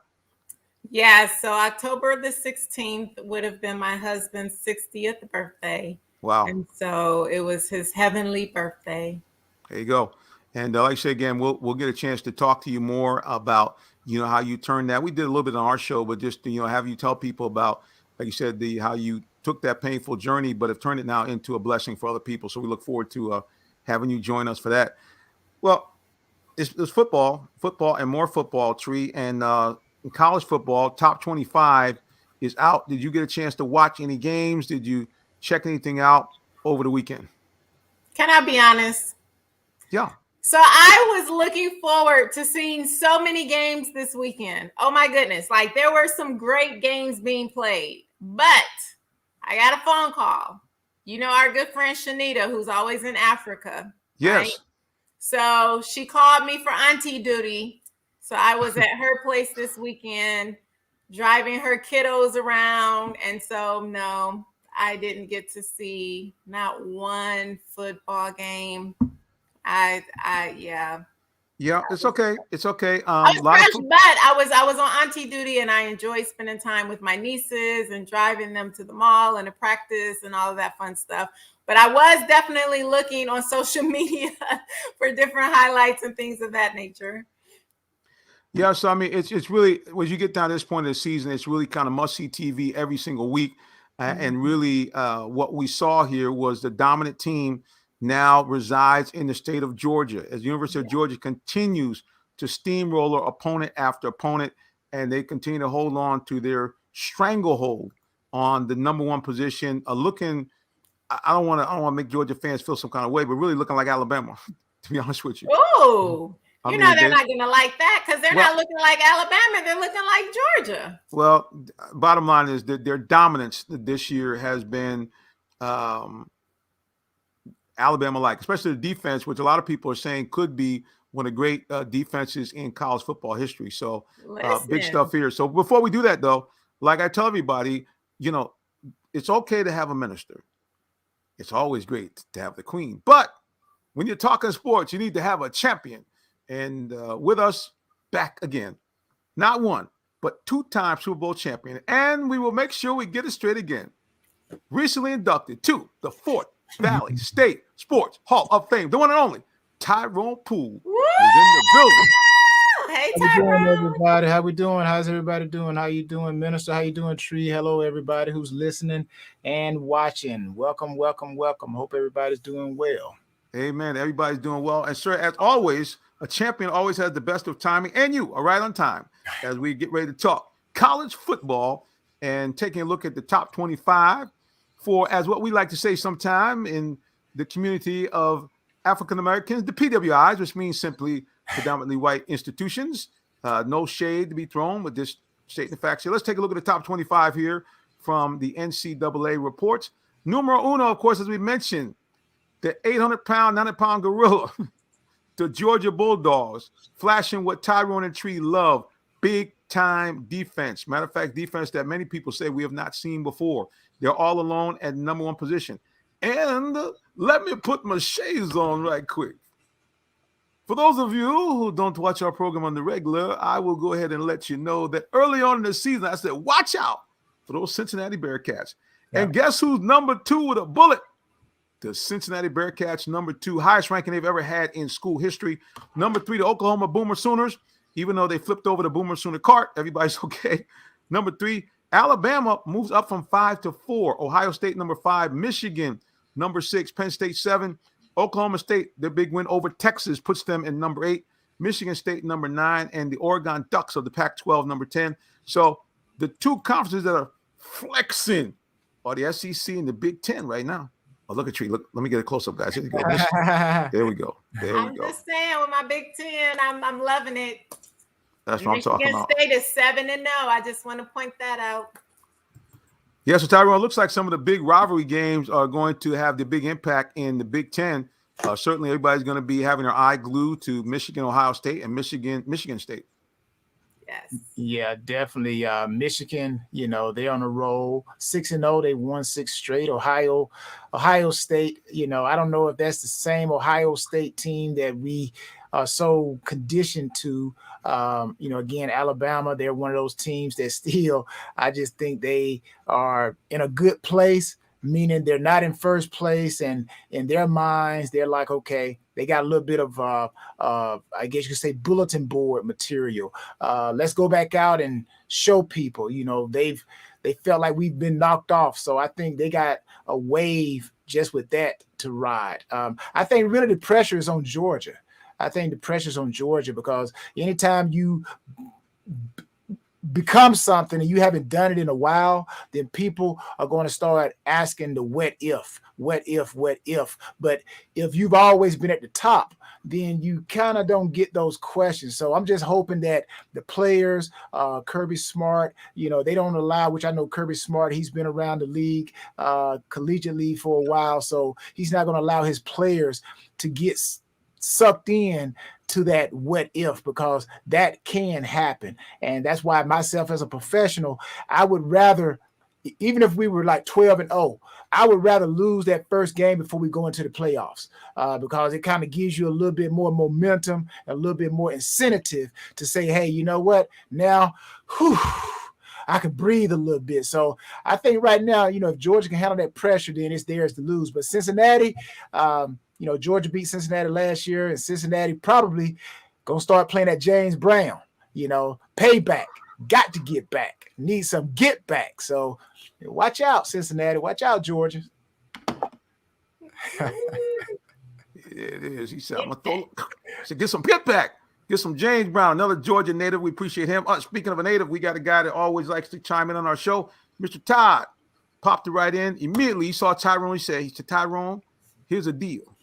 Yeah, so October the 16th would have been my husband's 60th birthday. Wow. And so it was his heavenly birthday. There you go. And like I say again, we'll get a chance to talk to you more about, how you turned that. We did a little bit on our show, but just to, have you tell people about, like you said, how you took that painful journey, but have turned it now into a blessing for other people. So we look forward to having you join us for that. Well, it's football, and more football, Tree, and in college football, top 25 is out. Did you get a chance to watch any games? Did you check anything out over the weekend? Can I be honest? Yeah. So I was looking forward to seeing so many games this weekend. Oh my goodness. Like, there were some great games being played, but I got a phone call. Our good friend Shanita, who's always in Africa. Yes. Right? So she called me for auntie duty. So I was at her place this weekend, driving her kiddos around. And so, no, I didn't get to see not one football game. Yeah, it's okay. It's okay. I was fresh, but I was on auntie duty, and I enjoyed spending time with my nieces and driving them to the mall and to practice and all of that fun stuff. But I was definitely looking on social media for different highlights and things of that nature. Yeah, so I mean, it's really, when you get down to this point of the season, it's really kind of must-see TV every single week. And really, what we saw here was the dominant team now resides in the state of Georgia, as the University of Georgia continues to steamroller opponent after opponent, and they continue to hold on to their stranglehold on the number one position. I don't want to make Georgia fans feel some kind of way, but really looking like Alabama, to be honest with you. Oh, they're not going to like that, because they're not looking like Alabama. They're looking like Georgia. Well, bottom line is that their dominance this year has been Alabama-like, especially the defense, which a lot of people are saying could be one of the great defenses in college football history. So big stuff here. So before we do that, though, like I tell everybody, it's okay to have a minister. It's always great to have the queen. But when you're talking sports, you need to have a champion. And with us, back again, not one, but two-time Super Bowl champion. And we will make sure we get it straight again. Recently inducted to the Fort Valley State Sports Hall of Fame, the one and only Tyrone Poole is in the building. Hey, How Tyrone. we doing, everybody? How we doing? How's everybody doing? How you doing, Minister? How you doing, Tree? Hello, everybody who's listening and watching. Welcome, welcome, welcome. Hope everybody's doing well. Amen. Everybody's doing well. And sir, as always, a champion always has the best of timing, and you are right on time as we get ready to talk college football and taking a look at the top 25 for, as what we like to say sometime in the community of African Americans, the PWIs, which means simply predominantly white institutions. No shade to be thrown, but just stating the facts here. Let's take a look at the top 25 here from the NCAA reports. Numero uno, of course, as we mentioned, the 800-pound, 900-pound gorilla, the Georgia Bulldogs, flashing what Tyrone and Tree love, big-time defense. Matter of fact, defense that many people say we have not seen before. They're all alone at number one position. And let me put my shades on right quick. For those of you who don't watch our program on the regular, I will go ahead and let you know that early on in the season, I said, watch out for those Cincinnati Bearcats. Yeah. And guess who's number 2 with a bullet? The Cincinnati Bearcats, number 2, highest ranking they've ever had in school history. Number 3, the Oklahoma Boomer Sooners, even though they flipped over the Boomer Sooner cart, everybody's okay. Number 3, Alabama moves up from 5 to 4. Ohio State, number 5. Michigan, number 6. Penn State, 7. Oklahoma State, their big win over Texas, puts them in number 8. Michigan State, number 9. And the Oregon Ducks of the Pac-12, number 10. So the two conferences that are flexing are the SEC and the Big Ten right now. Oh, look at Tree. Look, let me get a close-up, guys. There we go. I'm just saying, with my Big Ten, I'm loving it. That's what I'm talking about. Michigan State is 7-0. I just want to point that out. Yeah, so Tyrone, looks like some of the big rivalry games are going to have the big impact in the Big Ten. Certainly, everybody's going to be having their eye glued to Michigan, Ohio State, and Michigan State. Yes. Yeah, definitely. Michigan, they're on a roll. 6-0, they won 6 straight. Ohio State, I don't know if that's the same Ohio State team that we are so conditioned to. Again, Alabama, they're one of those teams that still, I just think they are in a good place, meaning they're not in first place, and in their minds, they're like, okay, they got a little bit of, I guess you could say, bulletin board material. Let's go back out and show people. They felt like we've been knocked off, so I think they got a wave just with that to ride. I think really the pressure is on Georgia. Because anytime you become something and you haven't done it in a while, then people are going to start asking the what if. But if you've always been at the top, then you kind of don't get those questions. So I'm just hoping that the players, Kirby Smart, they don't allow, which I know Kirby Smart, he's been around the league, collegiately for a while, so he's not going to allow his players to get sucked in to that what if, because that can happen. And that's why myself as a professional, I would rather, even if we were like 12-0, I would rather lose that first game before we go into the playoffs, because it kind of gives you a little bit more momentum, a little bit more incentive to say, hey, you know what, now, I can breathe a little bit. So I think right now, if Georgia can handle that pressure, then it's theirs to lose. But Cincinnati, Georgia beat Cincinnati last year, and Cincinnati probably going to start playing at James Brown, payback, got to get back, need some get back. So watch out, Cincinnati, watch out, Georgia. It is. He said, I'm going to get some get back. Get some James Brown, another Georgia native. We appreciate him. Speaking of a native, we got a guy that always likes to chime in on our show. Mr. Todd popped it right in. Immediately, he saw Tyrone. He said, Tyrone, here's a deal.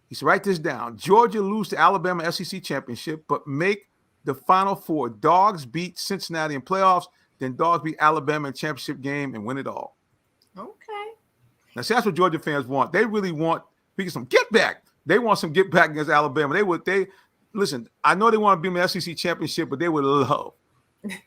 He said, write this down. Georgia lose to Alabama SEC championship, but make the Final Four. Dogs beat Cincinnati in playoffs, then Dogs beat Alabama in championship game and win it all. Okay. Now, see, that's what Georgia fans want. They really want some get back. They want some get back against Alabama. Listen, I know they want to be in the SEC championship, but they would love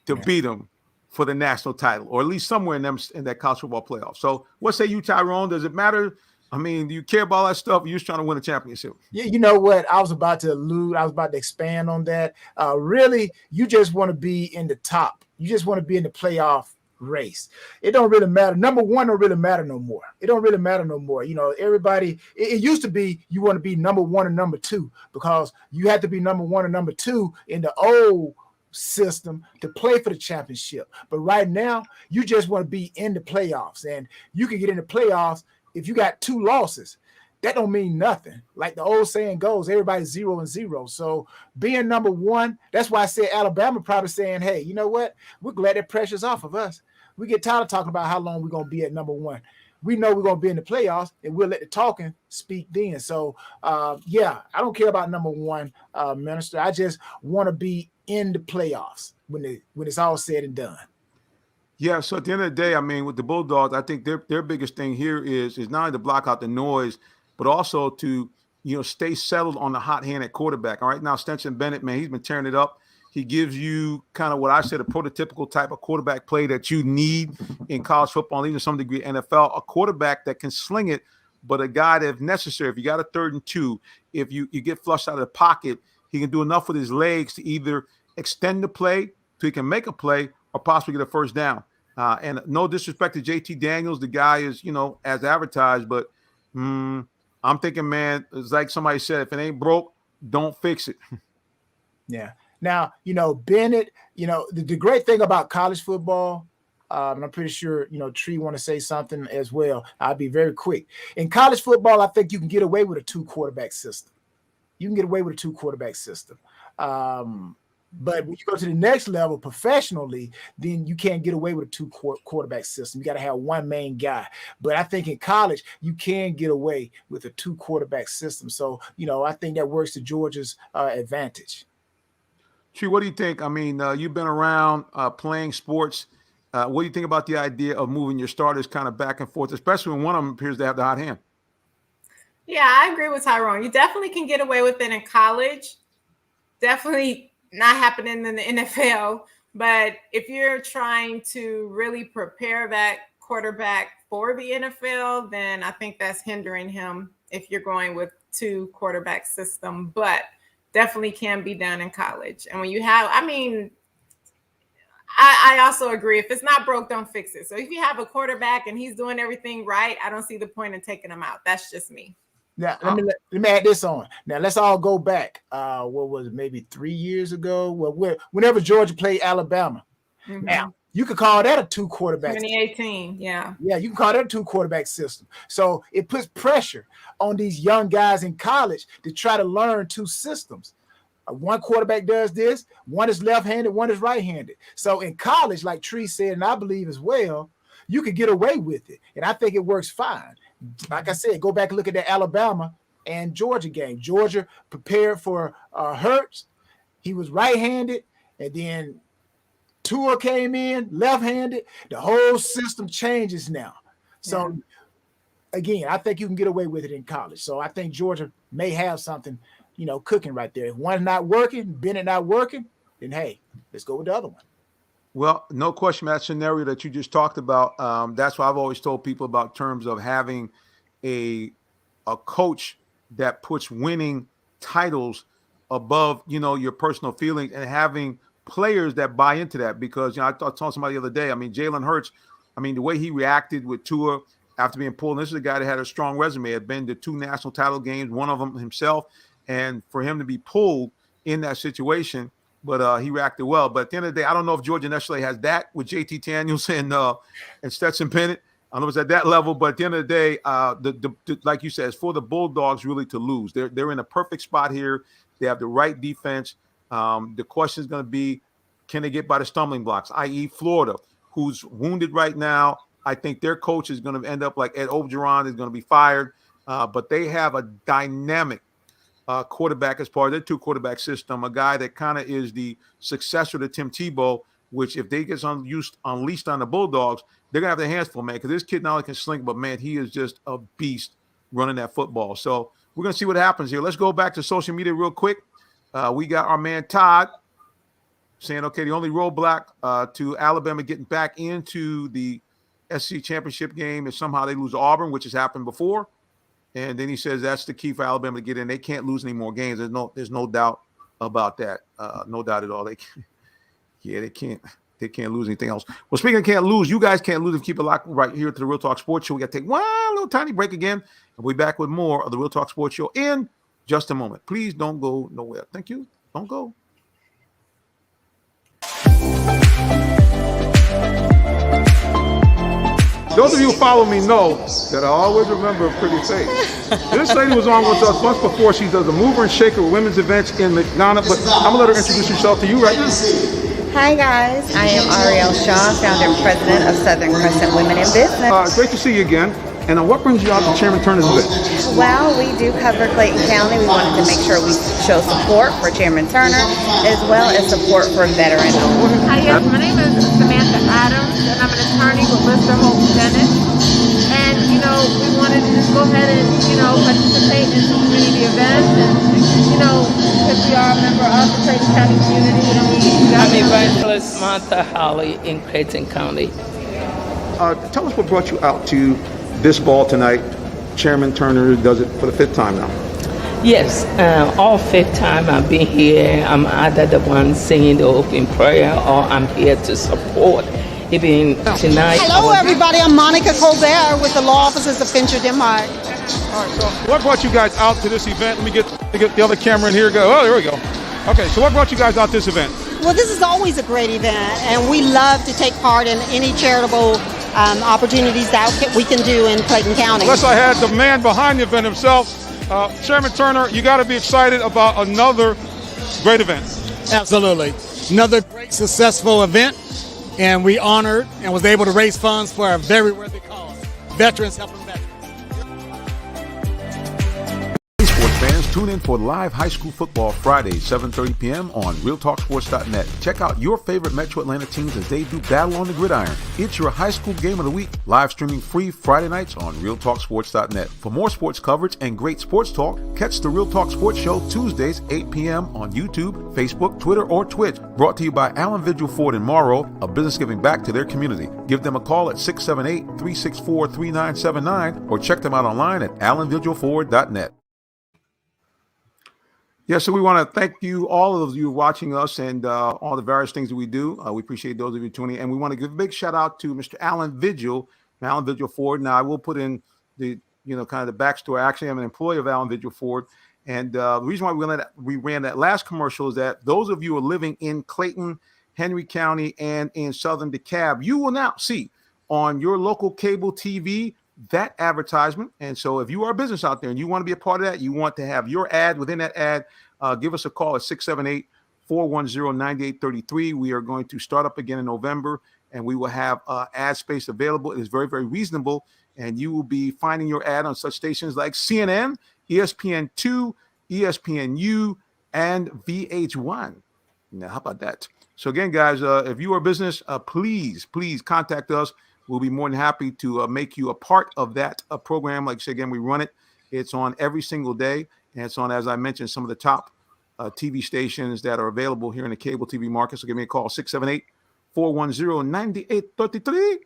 to beat them for the national title, or at least somewhere in that college football playoff. So what say you, Tyrone? Does it matter? I mean, do you care about all that stuff? Or you're just trying to win a championship? Yeah, you know what? I was about to expand on that. Really, you just want to be in the top. You just want to be in the playoff race. It don't really matter. Number one don't really matter no more. It don't really matter no more. Everybody, it used to be you want to be number one and number two, because you had to be number one and number two in the old system to play for the championship. But right now, you just want to be in the playoffs, and you can get in the playoffs if you got 2 losses. That don't mean nothing. Like the old saying goes, everybody's 0-0. So being number one, that's why I said Alabama probably saying, hey, you know what? We're glad that pressure's off of us. We get tired of talking about how long we're going to be at number one. We know we're going to be in the playoffs, and we'll let the talking speak then. So, I don't care about number one, Minister. I just want to be in the playoffs when it's all said and done. Yeah, so at the end of the day, I mean, with the Bulldogs, I think their biggest thing here is not only to block out the noise, but also to, stay settled on the hot hand at quarterback. All right, now Stetson Bennett, man, he's been tearing it up. He gives you kind of what I said, a prototypical type of quarterback play that you need in college football, and even to some degree NFL, a quarterback that can sling it, but a guy that, if necessary, if you got a 3rd and 2, if you get flushed out of the pocket, he can do enough with his legs to either extend the play so he can make a play or possibly get a first down. And no disrespect to JT Daniels, the guy is, as advertised, but I'm thinking, man, it's like somebody said, if it ain't broke, don't fix it. Yeah. Now, Bennett, the great thing about college football, and I'm pretty sure, Tree want to say something as well. I'll be very quick. In college football, I think you can get away with a 2-quarterback system. But when you go to the next level professionally, then you can't get away with a 2-quarterback system. You got to have one main guy. But I think in college, you can get away with a 2-quarterback system. So, I think that works to Georgia's advantage. Tree, what do you think? I mean, you've been around playing sports. What do you think about the idea of moving your starters kind of back and forth, especially when one of them appears to have the hot hand? Yeah, I agree with Tyrone. You definitely can get away with it in college. Definitely not happening in the NFL. But if you're trying to really prepare that quarterback for the NFL, then I think that's hindering him if you're going with 2 quarterback system, but definitely can be done in college. And when you have, I also agree, if it's not broke, don't fix it. So if you have a quarterback and he's doing everything right, I don't see the point in taking him out. That's just me. Now, let me add this on. Now, let's all go back. What was it, maybe 3 years ago? Well, whenever Georgia played Alabama. Mm-hmm. Now, you could call that a 2 quarterback 2018, system. yeah. Yeah, you can call that a 2 quarterback system. So it puts pressure on these young guys in college to try to learn 2 systems. One quarterback does this, one is left-handed, one is right-handed. So in college, like Tree said, and I believe as well, you could get away with it. And I think it works fine. Like I said, go back and look at the Alabama and Georgia game. Georgia prepared for Hurts. He was right-handed, and then Tua came in left-handed. The whole system changes now. So, again, I think you can get away with it in college. So I think Georgia may have something, cooking right there. If one's not working, Bennett not working, then, hey, let's go with the other one. Well, no question, that scenario that you just talked about, that's what I've always told people about in terms of having a coach that puts winning titles above, your personal feelings, and having players that buy into that. Because, I told somebody the other day, Jalen Hurts, the way he reacted with Tua after being pulled, this is a guy that had a strong resume, had been to 2 national title games, one of them himself, and for him to be pulled in that situation, but he reacted well. But at the end of the day, I don't know if Georgia necessarily has that with JT Daniels and Stetson Bennett. I don't know if it's at that level, but at the end of the day, the like you said, it's for the Bulldogs really to lose. They're in a perfect spot here. They have the right defense. The question is going to be, can they get by the stumbling blocks, i.e. Florida, who's wounded right now. I think their coach is going to end up like Ed Ogeron, is going to be fired. But they have a dynamic quarterback as part of their 2 quarterback system, a guy that kind of is the successor to Tim Tebow, which if they get unleashed on the Bulldogs, they're going to have their hands full, man, because this kid not only can sling, but, man, he is just a beast running that football. So we're going to see what happens here. Let's go back to social media real quick. We got our man Todd saying, okay, the only roadblock to Alabama getting back into the SEC championship game is somehow they lose to Auburn, which has happened before. And then he says that's the key for Alabama to get in. They can't lose any more games. There's no doubt about that. No doubt at all. They can't. They can't lose anything else. Well, speaking of can't lose, you guys can't lose if you keep it locked right here to the Real Talk Sports Show. We got to take one little tiny break again, and we'll be back with more of the Real Talk Sports Show in just a moment. Please don't go nowhere. Thank you. Don't go. Those of you who follow me know that I always remember a pretty face. This lady was on with us once before. She does a mover and shaker women's events in McDonough, but I'm going to let her introduce herself to you right now. Hi guys, I am Ariel Shaw, founder and president of Southern Crescent Women in Business. Great to see you again. And what brings you out to Chairman Turner's event? Well, we do cover Clayton County. We wanted to make sure we show support for Chairman Turner as well as support for veterans. Hi, yes, my name is Samantha Adams, and I'm an attorney with Mr. Hope Dennis. And, we wanted to just go ahead and, participate in some community events. And, because we are a member of the Clayton County community. I'm Evangelist Martha Holly in Clayton County. Tell us what brought you out to this ball tonight. Chairman Turner does it for the 5th time now. Yes, all 5th time I've been here. I'm either the one singing the opening prayer or I'm here to support. Even tonight. Hello, everybody. I'm Monica Colbert with the law offices of Fincher Denmark. All right, so what brought you guys out to this event? Let me get the other camera in here. Oh, there we go. Okay, so what brought you guys out to this event? Well, this is always a great event, and we love to take part in any charitable opportunities that we can do in Clayton County. Unless I had the man behind the event himself, Chairman Turner, you got to be excited about another great event. Absolutely. Another great successful event, and we honored and was able to raise funds for a very worthy cause. Veterans helping veterans. Sports fans, Tune in for live high school football Fridays, 7:30 p.m. on RealTalkSports.net. Check out your favorite Metro Atlanta teams as they do battle on the gridiron. It's your high school game of the week, live streaming free Friday nights on RealTalkSports.net. For more sports coverage and great sports talk, catch the Real Talk Sports Show Tuesdays, 8 p.m. on YouTube, Facebook, Twitter, or Twitch. Brought to you by Allen Vigil Ford in Morrow, a business giving back to their community. Give them a call at 678-364-3979 or check them out online at allenvigilford.net. Yeah, so we want to thank you, all of you watching us, and all the various things that we do. We appreciate those of you tuning in. And we want to give a big shout out to Mr. Allen Vigil, Allen Vigil Ford. Now, I will put in the, kind of the backstory. Actually, I'm an employee of Allen Vigil Ford. And the reason why we ran that last commercial is that those of you who are living in Clayton, Henry County, and in Southern DeKalb, you will now see on your local cable TV that advertisement. And so if you are a business out there and you want to be a part of that, you want to have your ad within that ad, give us a call at 678-410-9833. We are going to start up again in November, and we will have ad space available. It is very, very reasonable, and you will be finding your ad on such stations like CNN, ESPN2, ESPNU, and VH1. Now, how about that? So again, guys, if you are a business, please contact us. We'll be more than happy to make you a part of that program. Like I said, again, we run it. It's on every single day. And it's on, as I mentioned, some of the top TV stations that are available here in the cable TV market. So give me a call, 678-410-9833.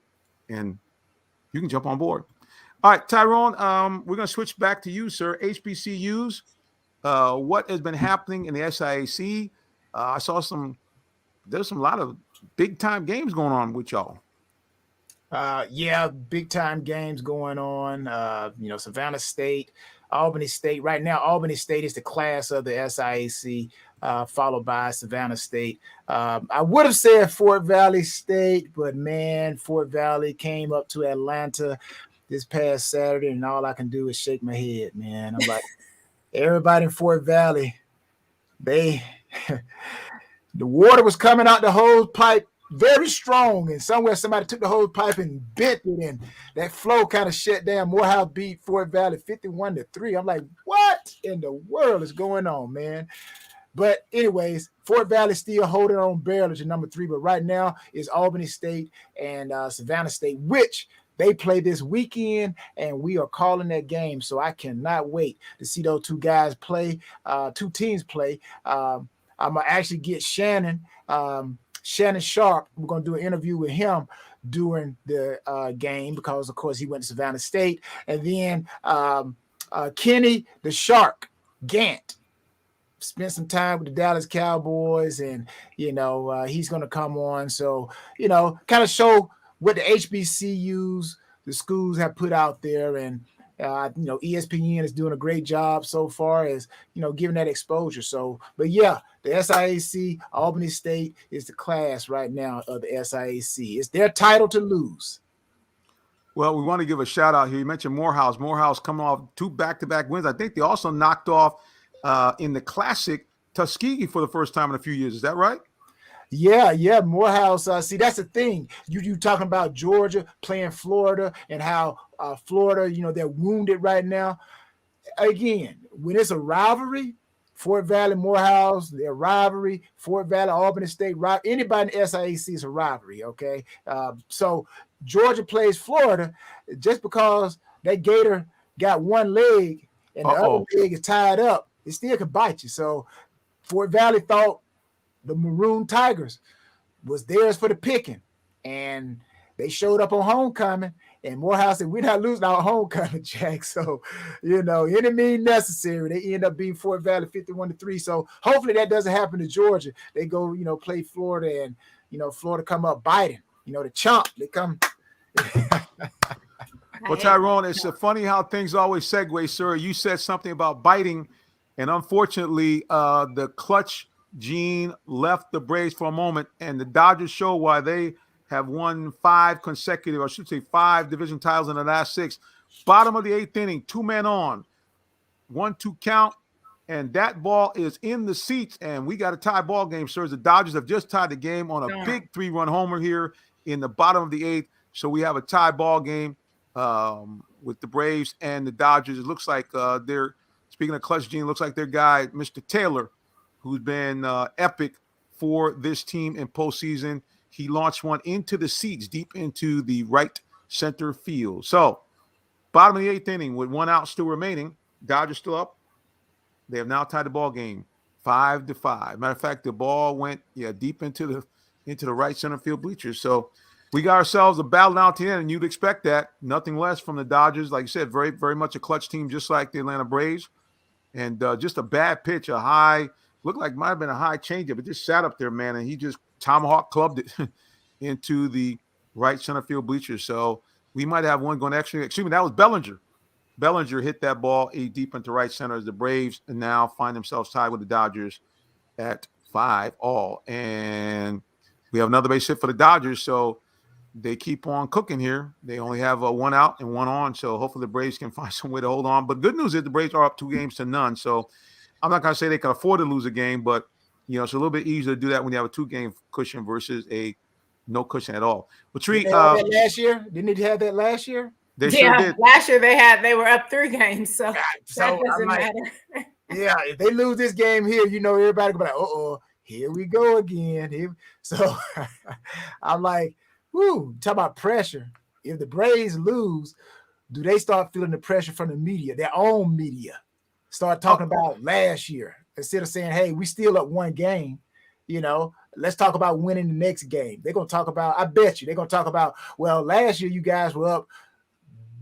And you can jump on board. All right, Tyrone, we're going to switch back to you, sir. HBCUs, what has been happening in the SIAC? I saw there's a lot of big-time games going on with y'all. Yeah, big time games going on. Savannah State, Albany State. Right now, Albany State is the class of the SIAC, followed by Savannah State. I would have said Fort Valley State, but man, Fort Valley came up to Atlanta this past Saturday, and all I can do is shake my head, man. I'm like, everybody in Fort Valley, the water was coming out the hose pipe very strong, and somewhere somebody took the hose pipe and bent it, and that flow kind of shut down. Morehouse beat Fort Valley 51-3. I'm like, what in the world is going on, man? But anyways, Fort Valley still holding on barely to number 3, but right now it's Albany State and Savannah State, which they play this weekend, and we are calling that game. So I cannot wait to see those two teams play. I'm gonna actually get Shannon Sharp. We're going to do an interview with him during the game because, of course, he went to Savannah State. And then Kenny the Shark Gant spent some time with the Dallas Cowboys, and, he's going to come on. So, kind of show what the HBCUs, the schools have put out there. And, ESPN is doing a great job so far as, giving that exposure. So, but yeah, the SIAC, Albany State is the class right now of the SIAC. It's their title to lose. Well, we want to give a shout out here. You mentioned Morehouse. Morehouse coming off 2 back-to-back wins. I think they also knocked off in the Classic Tuskegee for the first time in a few years. Is that right? Yeah, Morehouse. See, that's the thing. You talking about Georgia playing Florida and how Florida, they're wounded right now. Again, when it's a rivalry, Fort Valley, Morehouse, their rivalry, Fort Valley, Albany State, anybody in the SIAC is a rivalry, okay? So Georgia plays Florida just because that Gator got one leg and the other leg is tied up. It still could bite you. So Fort Valley thought the Maroon Tigers was theirs for the picking, and they showed up on homecoming, and Morehouse said, we're not losing our homecoming, Jack. So, any means necessary. They end up beating Fort Valley 51-3. So hopefully that doesn't happen to Georgia. They go, play Florida, and, Florida come up biting. The chomp, they come. Well, Tyrone, it's funny how things always segue, sir. You said something about biting, and unfortunately, the clutch gene left the Braves for a moment, and the Dodgers show why they have won 5 consecutive, or I should say 5 division titles in the last 6. Bottom of the 8th inning, 2 men on, 1-2 count, and that ball is in the seats, and we got a tie ball game, sir. The Dodgers have just tied the game on a big 3-run homer here in the bottom of the 8th, so we have a tie ball game with the Braves and the Dodgers. It looks like they're Speaking of clutch gene, looks like their guy, Mr. Taylor, who's been epic for this team in postseason. He launched one into the seats, deep into the right center field. So, bottom of the 8th inning with 1 out still remaining. Dodgers still up. They have now tied the ball game 5-5. Matter of fact, the ball went deep into the right center field bleachers. So we got ourselves a battle down to the end, and you'd expect that. Nothing less from the Dodgers. Like you said, very, very much a clutch team, just like the Atlanta Braves. And just a bad pitch, a high, looked like might have been a high changeup. It just sat up there, man, and he just tomahawk clubbed it into the right center field bleachers. So we might have one going extra. Excuse me, that was Bellinger. Bellinger hit that ball deep into right center as the Braves and now find themselves tied with the Dodgers at 5-5. And we have another base hit for the Dodgers. So they keep on cooking here. They only have 1 out and 1 on. So hopefully the Braves can find some way to hold on. But good news is the Braves are up 2-0. So I'm not going to say they can afford to lose a game, but it's a little bit easier to do that when you have a 2-game cushion versus a no cushion at all. But Tree, didn't they have that last year? Didn't they have that last year? They sure did. Last year they were up 3 games, so that doesn't matter. Yeah, if they lose this game here, everybody go like, here we go again. So I'm like, whoo, talk about pressure. If the Braves lose, do they start feeling the pressure from the media, their own media? Start talking about last year instead of saying, hey, we still up 1 game. Let's talk about winning the next game. They're going to talk about, I bet you, they're going to talk about, well, last year you guys were up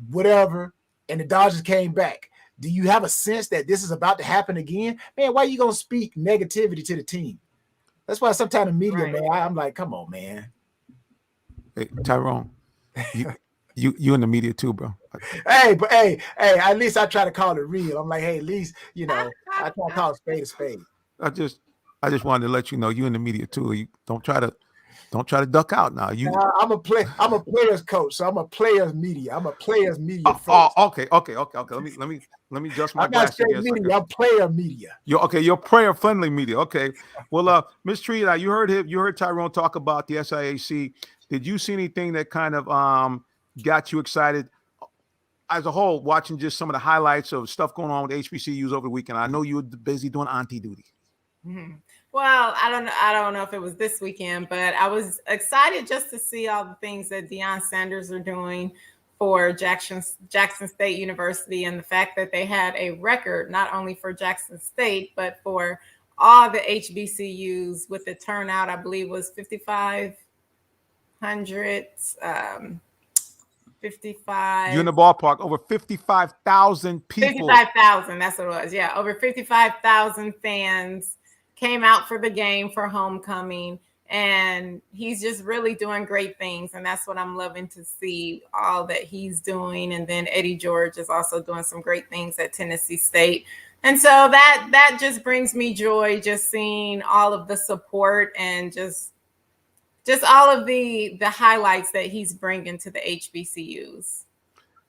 whatever, and the Dodgers came back. Do you have a sense that this is about to happen again? Man, why are you going to speak negativity to the team? That's why sometimes the media, right, man, I'm like, come on, man. Hey, Tyrone, you in the media too, bro. Hey, at least I try to call it real. I'm like, hey, at least, I try to call a spade. I just wanted to let you know you in the media too. You don't try to duck out now. I'm a player's coach, so I'm a player's media. I'm a player's media. Okay. Let me adjust my glasses. I'm player media. You're player friendly media. Okay. Well, Ms. Tree, you heard Tyrone talk about the SIAC. Did you see anything that kind of got you excited as a whole, watching just some of the highlights of stuff going on with HBCUs over the weekend? I know you were busy doing auntie duty. Mm-hmm. Well, I don't know if it was this weekend, but I was excited just to see all the things that Deion Sanders are doing for Jackson State University, and the fact that they had a record not only for Jackson State but for all the HBCUs with the turnout. I believe was 5,500. 55. You're in the ballpark. Over 55,000 people. 55,000. That's what it was. Yeah, over 55,000 fans came out for the game for homecoming, and he's just really doing great things, and that's what I'm loving to see, all that he's doing. And then Eddie George is also doing some great things at Tennessee State, and so that just brings me joy, just seeing all of the support and just all of the highlights that he's bringing to the HBCUs.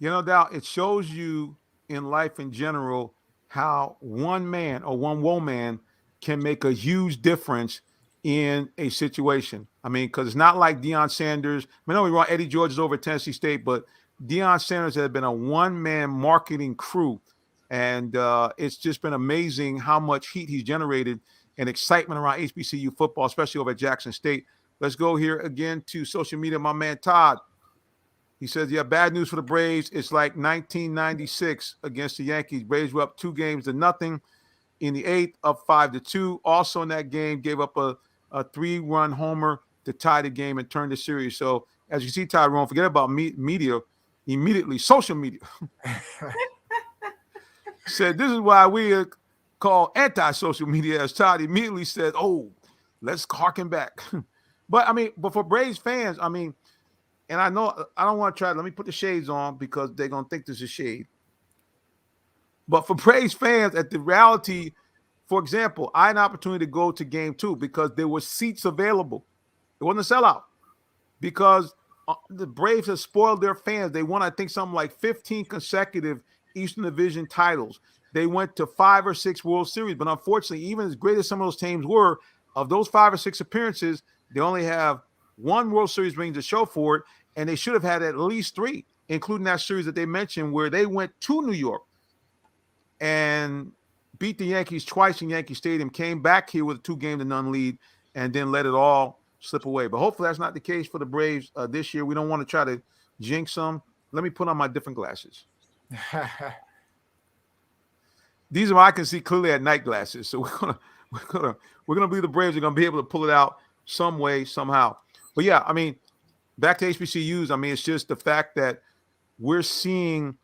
Dal, it shows you in life in general how one man or one woman can make a huge difference in a situation. I mean, because it's not like Deion Sanders. I know we wrong, Eddie George is over at Tennessee State, but Deion Sanders has been a one-man marketing crew. And it's just been amazing how much heat he's generated and excitement around HBCU football, especially over at Jackson State. Let's go here again to social media. My man Todd, he says, yeah, bad news for the Braves. It's like 1996 against the Yankees. Braves were up 2-0 in the 8th, up 5-2. Also in that game, gave up a 3-run homer to tie the game and turn the series. So as you see, Tyrone, forget about media. Immediately, social media said, this is why we call anti-social media, as Todd immediately said, oh, let's harken back. But for Braves fans, and I know I don't want to let me put the shades on because they're going to think this is shade. But for Braves fans, at the reality, for example, I had an opportunity to go to game 2 because there were seats available. It wasn't a sellout because the Braves have spoiled their fans. They won, I think, something like 15 consecutive Eastern Division titles. They went to 5 or 6 World Series. But unfortunately, even as great as some of those teams were, of those 5 or 6 appearances, they only have 1 World Series ring to show for it, and they should have had at least 3, including that series that they mentioned where they went to New York and beat the Yankees twice in Yankee Stadium, came back here with a 2-0 lead, and then let it all slip away. But hopefully that's not the case for the Braves this year. We don't want to try to jinx them. Let me put on my different glasses. These are I can see clearly at night glasses. So we're gonna believe the Braves are gonna be able to pull it out some way, somehow. But yeah, I mean, back to HBCUs. I mean, it's just the fact that we're seeing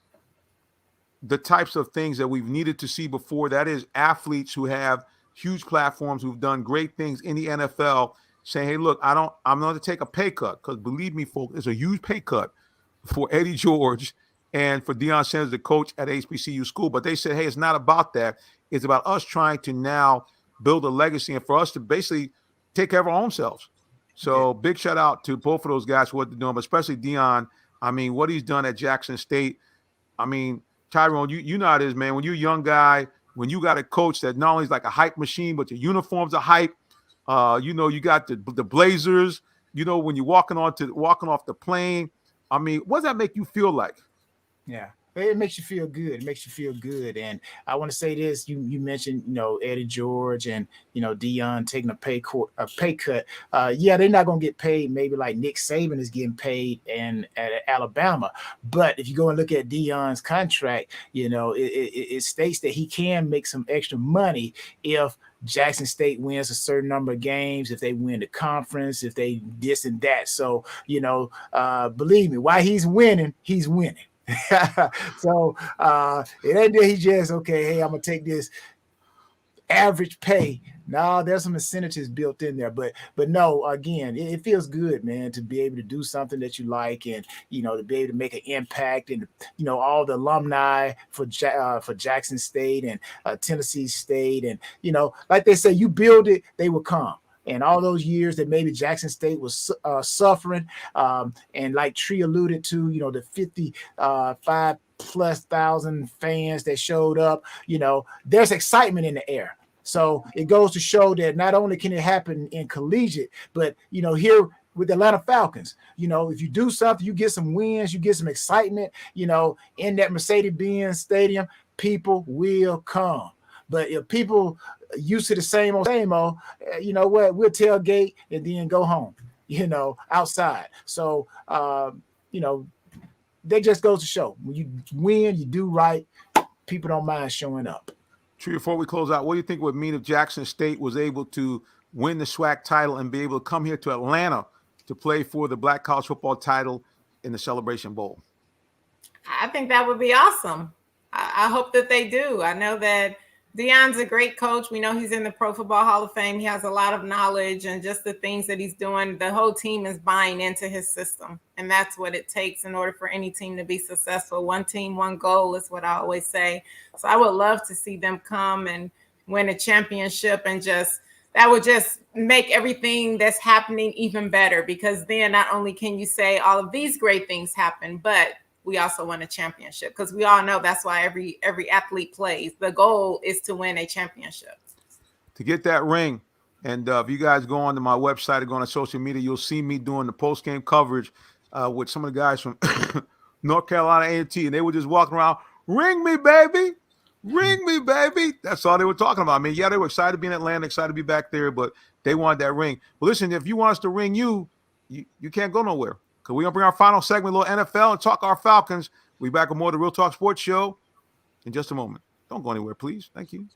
the types of things that we've needed to see before. That is athletes who have huge platforms, who've done great things in the NFL, saying, hey, look, I'm going to take a pay cut, because believe me, folks, it's a huge pay cut for Eddie George and for Deion Sanders, the coach at HBCU school. But they said, hey, it's not about that. It's about us trying to now build a legacy and for us to basically take care of our own selves. So big shout out to both of those guys for what they're doing, but especially Deion. I mean, what he's done at Jackson State. I mean, Tyrone, you know how it is, man. When you're a young guy, when you got a coach that not only is like a hype machine, but your uniforms are hype. You got the Blazers. When you're walking off the plane. I mean, what does that make you feel like? Yeah, it makes you feel good. It makes you feel good. And I want to say this: you mentioned Eddie George and Deion taking a pay cut. Yeah, they're not gonna get paid maybe like Nick Saban is getting paid at Alabama. But if you go and look at Deion's contract, it states that he can make some extra money if Jackson State wins a certain number of games, if they win the conference, if they this and that. So believe me, while he's winning, he's winning. So it ain't that he just hey, I'm gonna take this average pay. No, there's some incentives built in there, but no, again, it feels good, man, to be able to do something that you like, and to be able to make an impact, and all the alumni for Jackson State and Tennessee State, and like they say, you build it, they will come. And all those years that maybe Jackson State was suffering, and like Tree alluded to, the 55,000+ fans that showed up, there's excitement in the air. So it goes to show that not only can it happen in collegiate, but here with the Atlanta Falcons, if you do something, you get some wins, you get some excitement, in that Mercedes-Benz Stadium, people will come. But if people used to the same old, you know what, we'll tailgate and then go home, outside. So, that just goes to show when you win, you do right, people don't mind showing up. True. Before we close out, what do you think would mean if Jackson State was able to win the SWAC title and be able to come here to Atlanta to play for the Black College Football title in the Celebration Bowl? I think that would be awesome. I hope that they do. I know that Deion's a great coach. We know he's in the Pro Football Hall of Fame. He has a lot of knowledge, and just the things that he's doing, the whole team is buying into his system. And that's what it takes in order for any team to be successful. One team, one goal is what I always say. So I would love to see them come and win a championship, and that would just make everything that's happening even better, because then not only can you say all of these great things happen, but we also won a championship, because we all know that's why every athlete plays. The goal is to win a championship. To get that ring, and if you guys go onto my website or go on social media, you'll see me doing the post-game coverage with some of the guys from North Carolina A&T, and they were just walking around, ring me, baby. Ring me, baby. That's all they were talking about. I mean, yeah, they were excited to be in Atlanta, excited to be back there, but they wanted that ring. Well, listen, if you want us to ring you can't go nowhere. Because we're going to bring our final segment, a little NFL, and talk our Falcons. We'll be back with more of the Real Talk Sports Show in just a moment. Don't go anywhere, please. Thank you.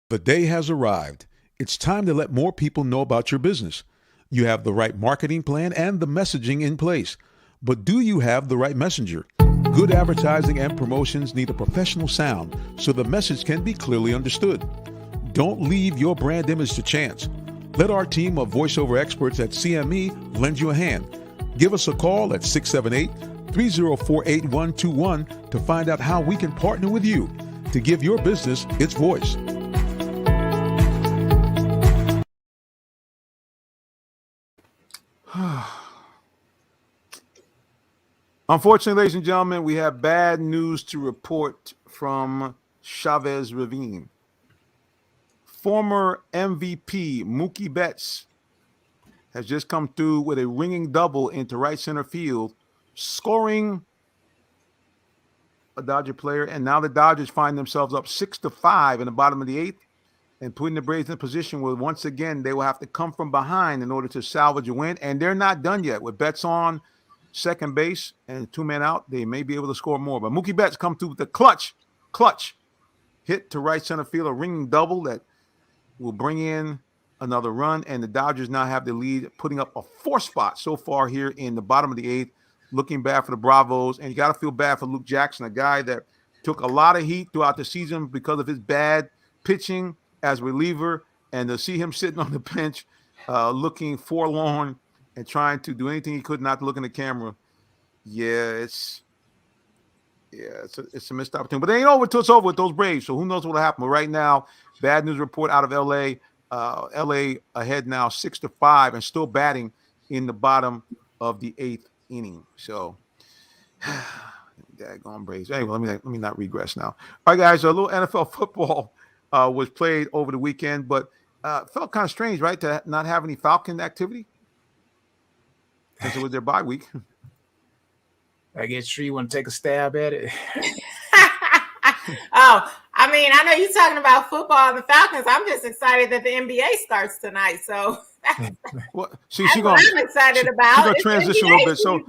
The day has arrived. It's time to let more people know about your business. You have the right marketing plan and the messaging in place. But do you have the right messenger? Good advertising and promotions need a professional sound so the message can be clearly understood. Don't leave your brand image to chance. Let our team of voiceover experts at CME lend you a hand. Give us a call at 678-304-8121 to find out how we can partner with you to give your business its voice. Unfortunately, ladies and gentlemen, we have bad news to report from Chavez Ravine. Former MVP Mookie Betts has just come through with a ringing double into right center field, scoring a Dodger player, and now the Dodgers find themselves up 6-5 in the bottom of the 8th, and putting the Braves in a position where once again they will have to come from behind in order to salvage a win, and they're not done yet. With Betts on second base and 2 men out, they may be able to score more. But Mookie Betts come through with the clutch hit to right center field, a ringing double that will bring in another run, and the Dodgers now have the lead, putting up a 4 spot so far here in the bottom of the 8th. Looking bad for the Bravos, and you got to feel bad for Luke Jackson, a guy that took a lot of heat throughout the season because of his bad pitching as reliever, and to see him sitting on the bench looking forlorn and trying to do anything he could not to look in the camera. It's a missed opportunity. But they ain't over till it's over with those Braves, so who knows what will happen. But right now, bad news report out of L.A. L.A. ahead now 6-5 and still batting in the bottom of the 8th inning. So, daggone Braves. Anyway, let me not regress now. All right, guys, a little NFL football was played over the weekend, but felt kind of strange, right, to not have any Falcon activity since it was their bye week. I guess Tree want to take a stab at it. Oh, I mean, I know you're talking about football and the Falcons. I'm just excited that the NBA starts tonight. So well, that's what I'm excited about. She's gonna transition a little bit. So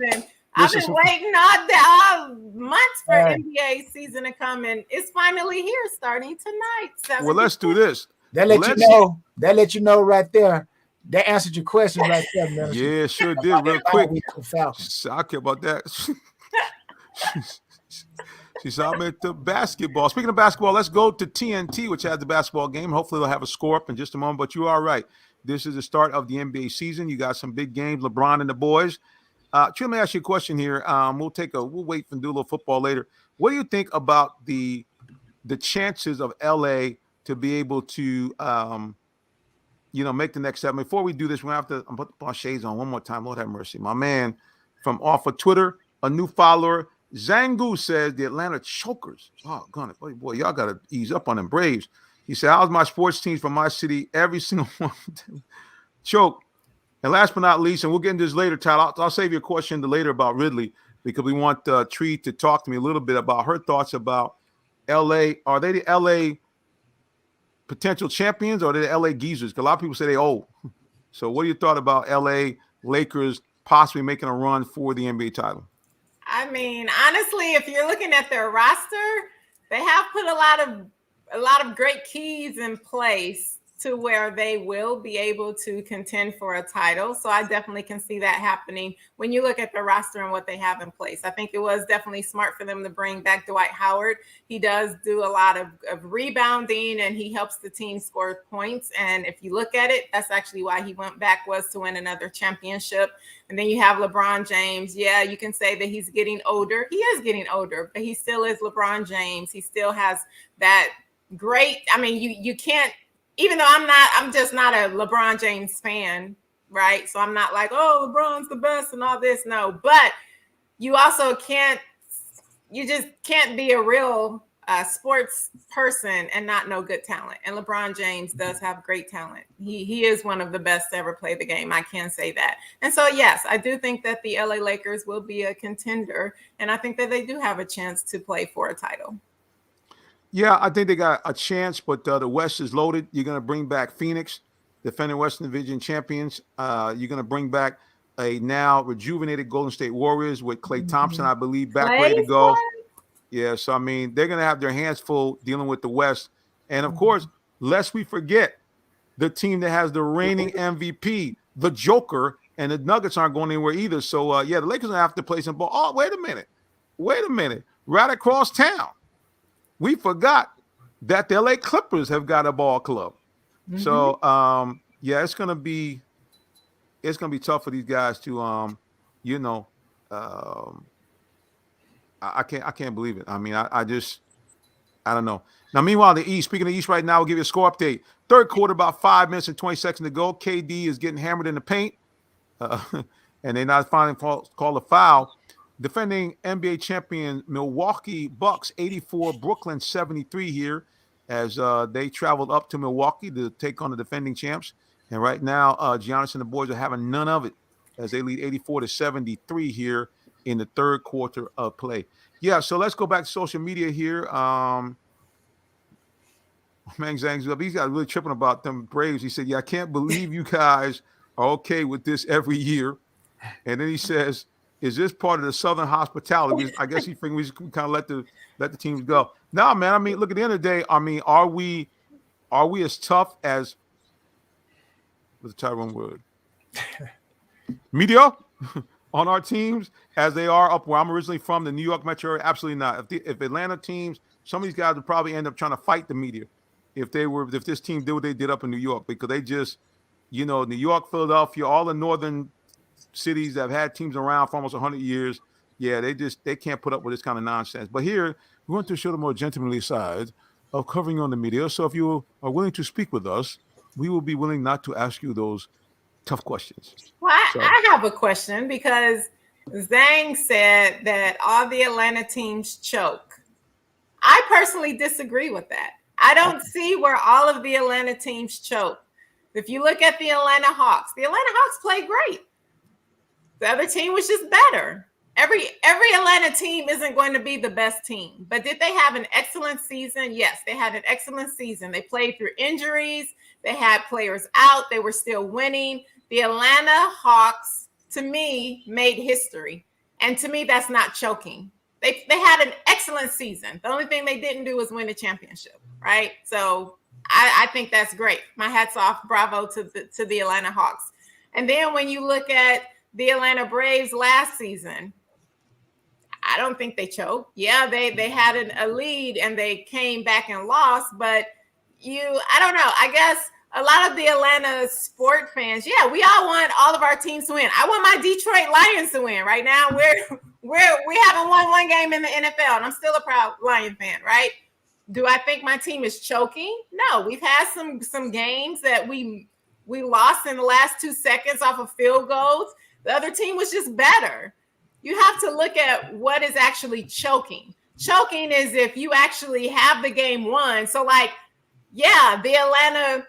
I've been waiting all months for NBA season to come, and it's finally here, starting tonight. Well, let's do this. That let you know right there. That answered your question right there, man. Yeah, sure did. Real quick. I care about that. She said, I'm into basketball. Speaking of basketball, let's go to TNT, which has the basketball game. Hopefully they'll have a score up in just a moment, but you are right. This is the start of the NBA season. You got some big games, LeBron and the boys. Let me ask you a question here. We'll wait and do a little football later. What do you think about the chances of LA to be able to make the next step? Before we do this, we're going to have to put my shades on one more time. Lord have mercy. My man from off of Twitter, a new follower, Zangu, says the Atlanta Chokers. Oh, boy, y'all got to ease up on them Braves. He said, how's my sports teams from my city? Every single one of them choke. And last but not least, and we'll get into this later, Tyler, I'll save you a question later about Ridley, because we want Tree to talk to me a little bit about her thoughts about LA. Are they the LA potential champions, or are they the LA Geezers? Because a lot of people say they old. So what do you thought about LA Lakers possibly making a run for the NBA title? I mean, honestly, if you're looking at their roster, they have put a lot of great keys in place to where they will be able to contend for a title. So I definitely can see that happening when you look at the roster and what they have in place. I think it was definitely smart for them to bring back Dwight Howard. He does do a lot of rebounding, and he helps the team score points. And if you look at it, that's actually why he went back, was to win another championship. And then you have LeBron James. Yeah, you can say that he's getting older. He is getting older, but he still is LeBron James. He still has that great, I mean, you can't, even though I'm just not a LeBron James fan, right? So I'm not like, oh, LeBron's the best and all this. No, but you also you just can't be a real sports person and not know good talent. And LeBron James does have great talent. He is one of the best to ever play the game. I can say that. And so, yes, I do think that the LA Lakers will be a contender. And I think that they do have a chance to play for a title. Yeah, I think they got a chance, but the West is loaded. You're going to bring back Phoenix, defending Western Division champions. You're going to bring back a now rejuvenated Golden State Warriors with Klay Thompson, I believe, back ready to go. Yeah, so, I mean, they're going to have their hands full dealing with the West. And, of course, lest we forget the team that has the reigning MVP, the Joker, and the Nuggets aren't going anywhere either. So, the Lakers are going to have to play some ball. Oh, wait a minute. Right across town, we forgot that the LA Clippers have got a ball club. Mm-hmm. So, it's going to be tough for these guys to, I can't believe it. I mean, I don't know. Now, meanwhile, the East, speaking of the East right now, we'll give you a score update. Third quarter, about 5 minutes and 20 seconds to go. KD is getting hammered in the paint, and they not finally call a foul. Defending NBA champion Milwaukee Bucks 84, Brooklyn 73 here, as they traveled up to Milwaukee to take on the defending champs. And right now, Giannis and the boys are having none of it as they lead 84-73 here in the third quarter of play. Yeah, so let's go back to social media here. Man, he's got really tripping about them Braves. He said, "Yeah, I can't believe you guys are okay with this every year." And then he says, "Is this part of the Southern hospitality?" I guess he figured we just kind of let the teams go. No, man. I mean, look, at the end of the day, I mean, are we as tough as what's the Tyrone word? Media on our teams as they are up where I'm originally from, the New York metro area? Absolutely not. If Atlanta teams, some of these guys would probably end up trying to fight the media if this team did what they did up in New York, because they just, New York, Philadelphia, all the northern cities that have had teams around for almost 100 years, yeah, they can't put up with this kind of nonsense. But here, we want to show the more gentlemanly side of covering on the media. So if you are willing to speak with us, we will be willing not to ask you those tough questions. Well, I have a question, because Zhang said that all the Atlanta teams choke. I personally disagree with that. I don't see where all of the Atlanta teams choke. If you look at the Atlanta Hawks played great. The other team was just better. Every Atlanta team isn't going to be the best team, but did they have an excellent season? Yes, they had an excellent season. They played through injuries. They had players out. They were still winning. The Atlanta Hawks, to me, made history. And to me, that's not choking. They had an excellent season. The only thing they didn't do was win a championship, right? So I think that's great. My hat's off. Bravo to the Atlanta Hawks. And then when you look at the Atlanta Braves last season, I don't think they choked. Yeah, they had a lead and they came back and lost, but I don't know. I guess a lot of the Atlanta sport fans, yeah, we all want all of our teams to win. I want my Detroit Lions to win. Right now, we haven't won one game in the NFL, and I'm still a proud Lion fan, right? Do I think my team is choking? No, we've had some games that we lost in the last 2 seconds off of field goals. The other team was just better. You have to look at what is actually choking. Choking is if you actually have the game won. So, like, yeah, the Atlanta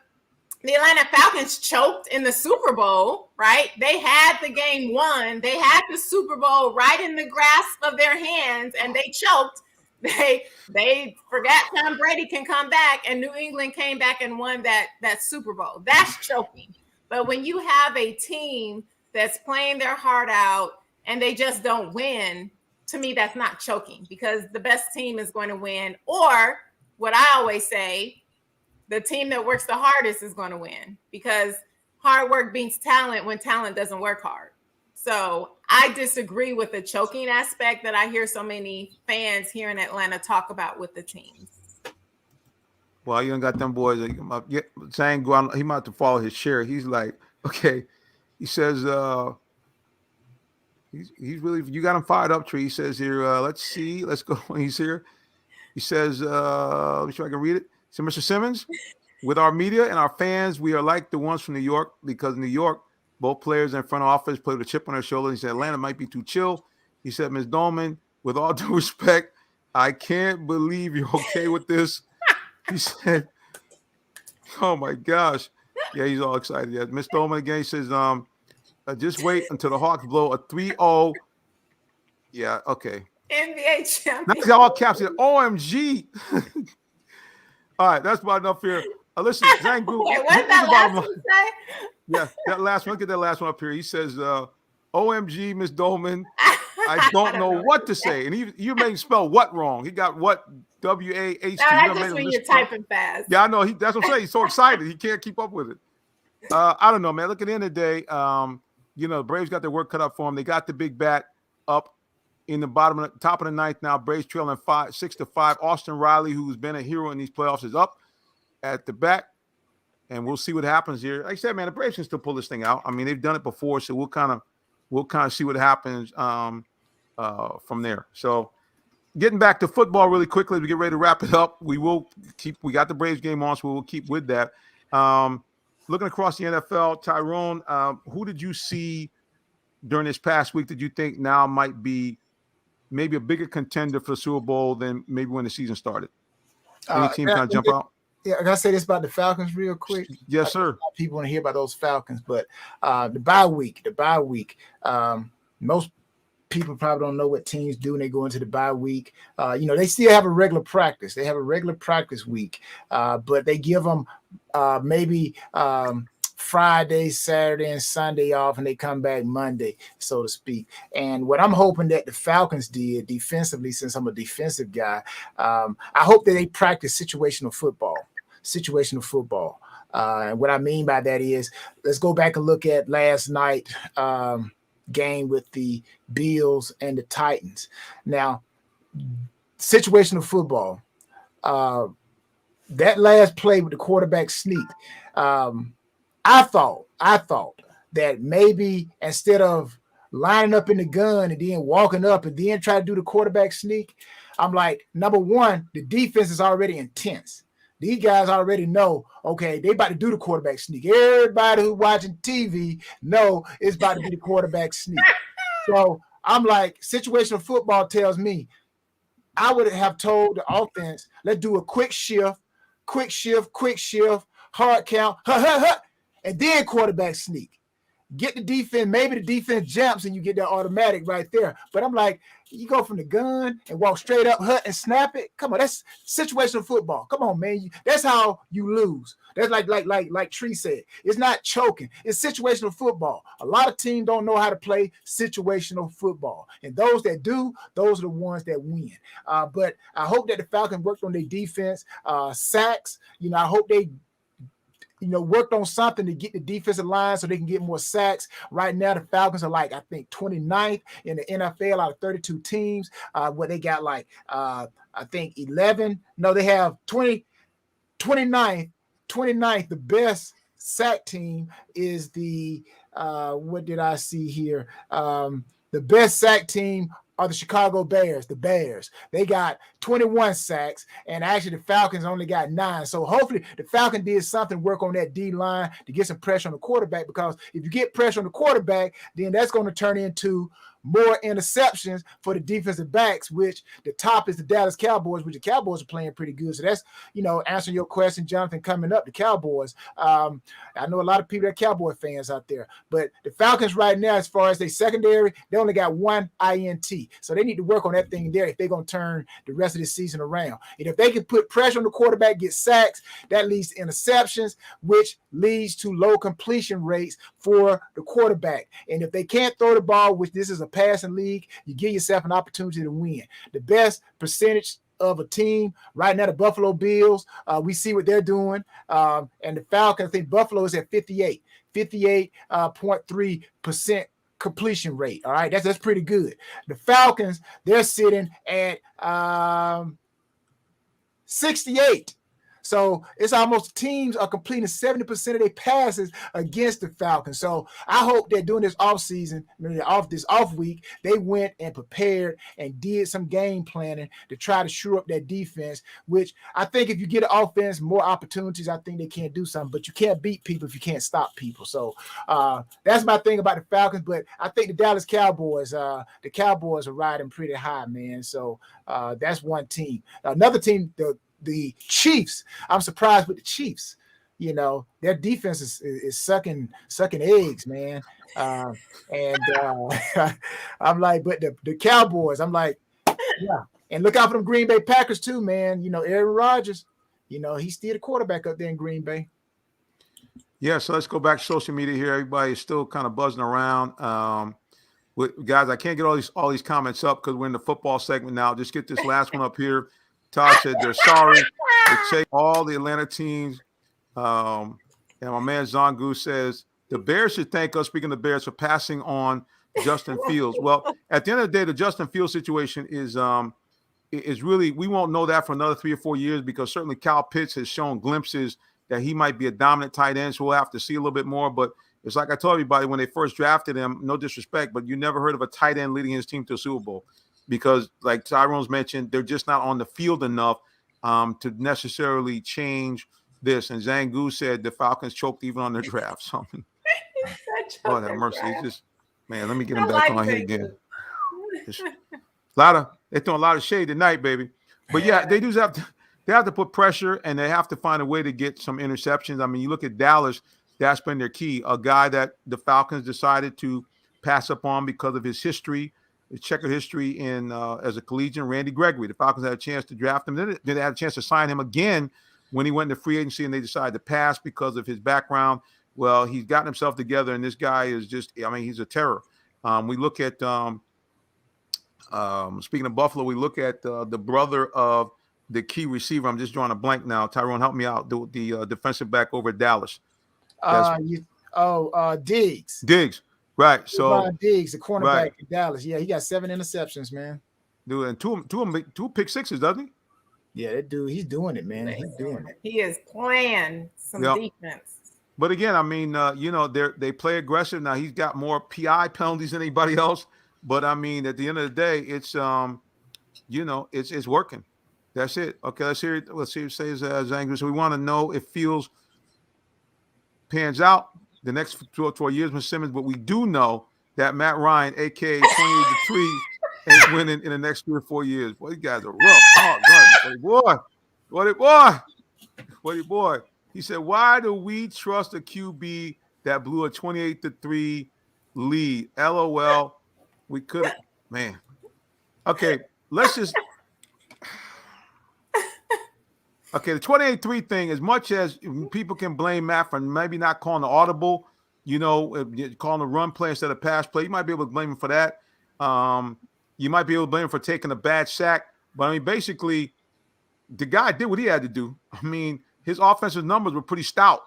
Falcons choked in the Super Bowl, right? They had the game won. They had the Super Bowl right in the grasp of their hands, and they choked. They forgot Tom Brady can come back, and New England came back and won that Super Bowl. That's choking. But when you have a team that's playing their heart out and they just don't win, to me, that's not choking, because the best team is going to win. Or what I always say, the team that works the hardest is going to win, because hard work beats talent when talent doesn't work hard. So I disagree with the choking aspect that I hear so many fans here in Atlanta talk about with the teams. Well, you ain't got them boys saying go out. He might have to follow his share. He's like, okay. He says, he's really, you got him fired up, Tree. He says here, let's see. Let's go. He's here. He says, let me see if I can read it. So, Mr. Simmons, with our media and our fans, we are like the ones from New York, because New York, both players and front office play with a chip on their shoulder. He said, Atlanta might be too chill. He said, Ms. Dolman, with all due respect, I can't believe you're okay with this. He said, oh my gosh. Yeah, he's all excited. Yeah, Ms. Dolman again, he says, just wait until the Hawks blow a 3-0. Yeah, okay. NBA champion. That's all caps here. OMG. All right, that's about enough here. Listen, Zhang Gu. Wait, what did that last one say? Yeah, that last one. Look at that last one up here. He says, OMG, Miss Dolman. I don't know what to say. And you made him spell what wrong. He got what? W-A-H-T. No, that's just when you're typing fast. Yeah, I know. That's what I'm saying. He's so excited. He can't keep up with it. I don't know, man. Look, at the end of the day, the Braves got their work cut up for them. They got the big bat up in the top of the ninth now. Braves trailing 6-5. Austin Riley, who's been a hero in these playoffs, is up at the bat, and we'll see what happens here. Like I said, man, the Braves can still pull this thing out. I mean, they've done it before, so we'll kind of see what happens from there. So, getting back to football really quickly, as we get ready to wrap it up. We got the Braves game on, so we'll keep with that. Looking across the NFL, Tyrone, who did you see during this past week that you think now might be maybe a bigger contender for the Super Bowl than maybe when the season started? Any team kind of jump out? Yeah, I gotta say this about the Falcons real quick. Yes, sir. People want to hear about those Falcons, but the bye week. Most people probably don't know what teams do when they go into the bye week. They still have a regular practice. They have a regular practice week, but they give them maybe Friday, Saturday, and Sunday off, and they come back Monday, so to speak. And what I'm hoping that the Falcons did defensively, since I'm a defensive guy, I hope that they practice situational football. And what I mean by that is, let's go back and look at last night game with the Bills and the Titans. Now, situational football, that last play with the quarterback sneak, I thought that maybe instead of lining up in the gun and then walking up and then try to do the quarterback sneak, I'm like, number one, the defense is already intense. These guys already know, okay, they about to do the quarterback sneak. Everybody who's watching TV know it's about to be the quarterback sneak. So I'm like, situational football tells me I would have told the offense, let's do a quick shift, hard count, and then quarterback sneak. Get the defense, maybe the defense jumps and you get that automatic right there. But I'm like, you go from the gun and walk straight up, and snap it. Come on, that's situational football. Come on, man. That's how you lose. That's like Tree said. It's not choking. It's situational football. A lot of teams don't know how to play situational football. And those that do, those are the ones that win. But I hope that the Falcons worked on their defense. Sacks, I hope they worked on something to get the defensive line so they can get more sacks. Right now, the Falcons are I think 29th in the NFL out of 32 teams. What they got I think 11. No, they have 29th. The best sack team is the, what did I see here? The best sack team are the Chicago Bears, the Bears. They got 21 sacks, and actually the Falcons only got 9. So hopefully the Falcons did something, work on that D-line to get some pressure on the quarterback, because if you get pressure on the quarterback, then that's going to turn into more interceptions for the defensive backs, which the top is the Dallas Cowboys, which the Cowboys are playing pretty good. So that's, answering your question, Jonathan, coming up, the Cowboys. I know a lot of people that are Cowboy fans out there, but the Falcons right now, as far as their secondary, they only got 1 INT. So they need to work on that thing there if they're going to turn the rest of the season around. And if they can put pressure on the quarterback, get sacks, that leads to interceptions, which leads to low completion rates for the quarterback. And if they can't throw the ball, which this is a passing league, you give yourself an opportunity to win. The best percentage of a team right now, the Buffalo Bills, we see what they're doing. And the Falcons, I think Buffalo is at 58.3% completion rate. All right, that's pretty good. The Falcons, they're sitting at 68. So it's almost teams are completing 70% of their passes against the Falcons. So I hope that during this offseason, this off week, they went and prepared and did some game planning to try to shore up that defense, which I think if you get an offense, more opportunities, I think they can do something. But you can't beat people if you can't stop people. So that's my thing about the Falcons. But I think the Dallas Cowboys, are riding pretty high, man. So that's one team. Another team, the Chiefs. I'm surprised with the Chiefs. Their defense is sucking eggs, man. I'm like, but the Cowboys, I'm like, yeah. And look out for them Green Bay Packers too, man. Aaron Rodgers, he's still the quarterback up there in Green Bay. Yeah, so let's go back to social media here. Everybody is still kind of buzzing around. Guys, I can't get all these comments up because we're in the football segment now. Just get this last one up here. Todd said they're sorry. They take all the Atlanta teams. And my man Zongu says the Bears should thank us, speaking of the Bears, for passing on Justin Fields. Well, at the end of the day, the Justin Fields situation is really, we won't know that for another 3 or 4 years, because certainly Kyle Pitts has shown glimpses that he might be a dominant tight end. So we'll have to see a little bit more. But it's like I told everybody when they first drafted him, no disrespect, but you never heard of a tight end leading his team to a Super Bowl. Because, like Tyrone's mentioned, they're just not on the field enough to necessarily change this. And Zangu said the Falcons choked even on their draft. So, Lord have mercy. It's just, man, let me get him back on here again. They're throwing a lot of shade tonight, baby. But yeah, they have to put pressure, and they have to find a way to get some interceptions. I mean, you look at Dallas, that's been their key. A guy that the Falcons decided to pass up on because of his history. his checkered history in as a collegian. Randy Gregory, the Falcons had a chance to draft him. Then they had a chance to sign him again when he went into free agency, and they decided to pass because of his background. Well, he's gotten himself together, and this guy is just, I mean, he's a terror. We look at, speaking of Buffalo, we look at the brother of the key receiver. I'm just drawing a blank now. Tyrone, help me out. The defensive back over at Dallas. Diggs. Diggs, right. So Diggs, the cornerback in Dallas. Yeah, he got 7 interceptions, man. Dude, and two pick sixes, doesn't he? Yeah, that dude, he's doing it, man. He's doing it. He is playing some defense. But again, I mean, they play aggressive. Now he's got more PI penalties than anybody else. But I mean, at the end of the day, it's it's working. That's it. Okay, let's hear it. Let's see what it says Zangler. So we want to know if Fields pans out the next 12 years with Simmons, but we do know that Matt Ryan, aka 28-3, ain't winning in the next 3 or 4 years. Boy, these guys are rough. Oh, boy. He said, "Why do we trust a QB that blew a 28-3 lead? LOL. We could have, man. Okay, let's just." Okay, the 28-3 thing, as much as people can blame Matt for maybe not calling the audible, calling the run play instead of pass play, you might be able to blame him for that. You might be able to blame him for taking a bad sack. But, I mean, basically, the guy did what he had to do. I mean, his offensive numbers were pretty stout.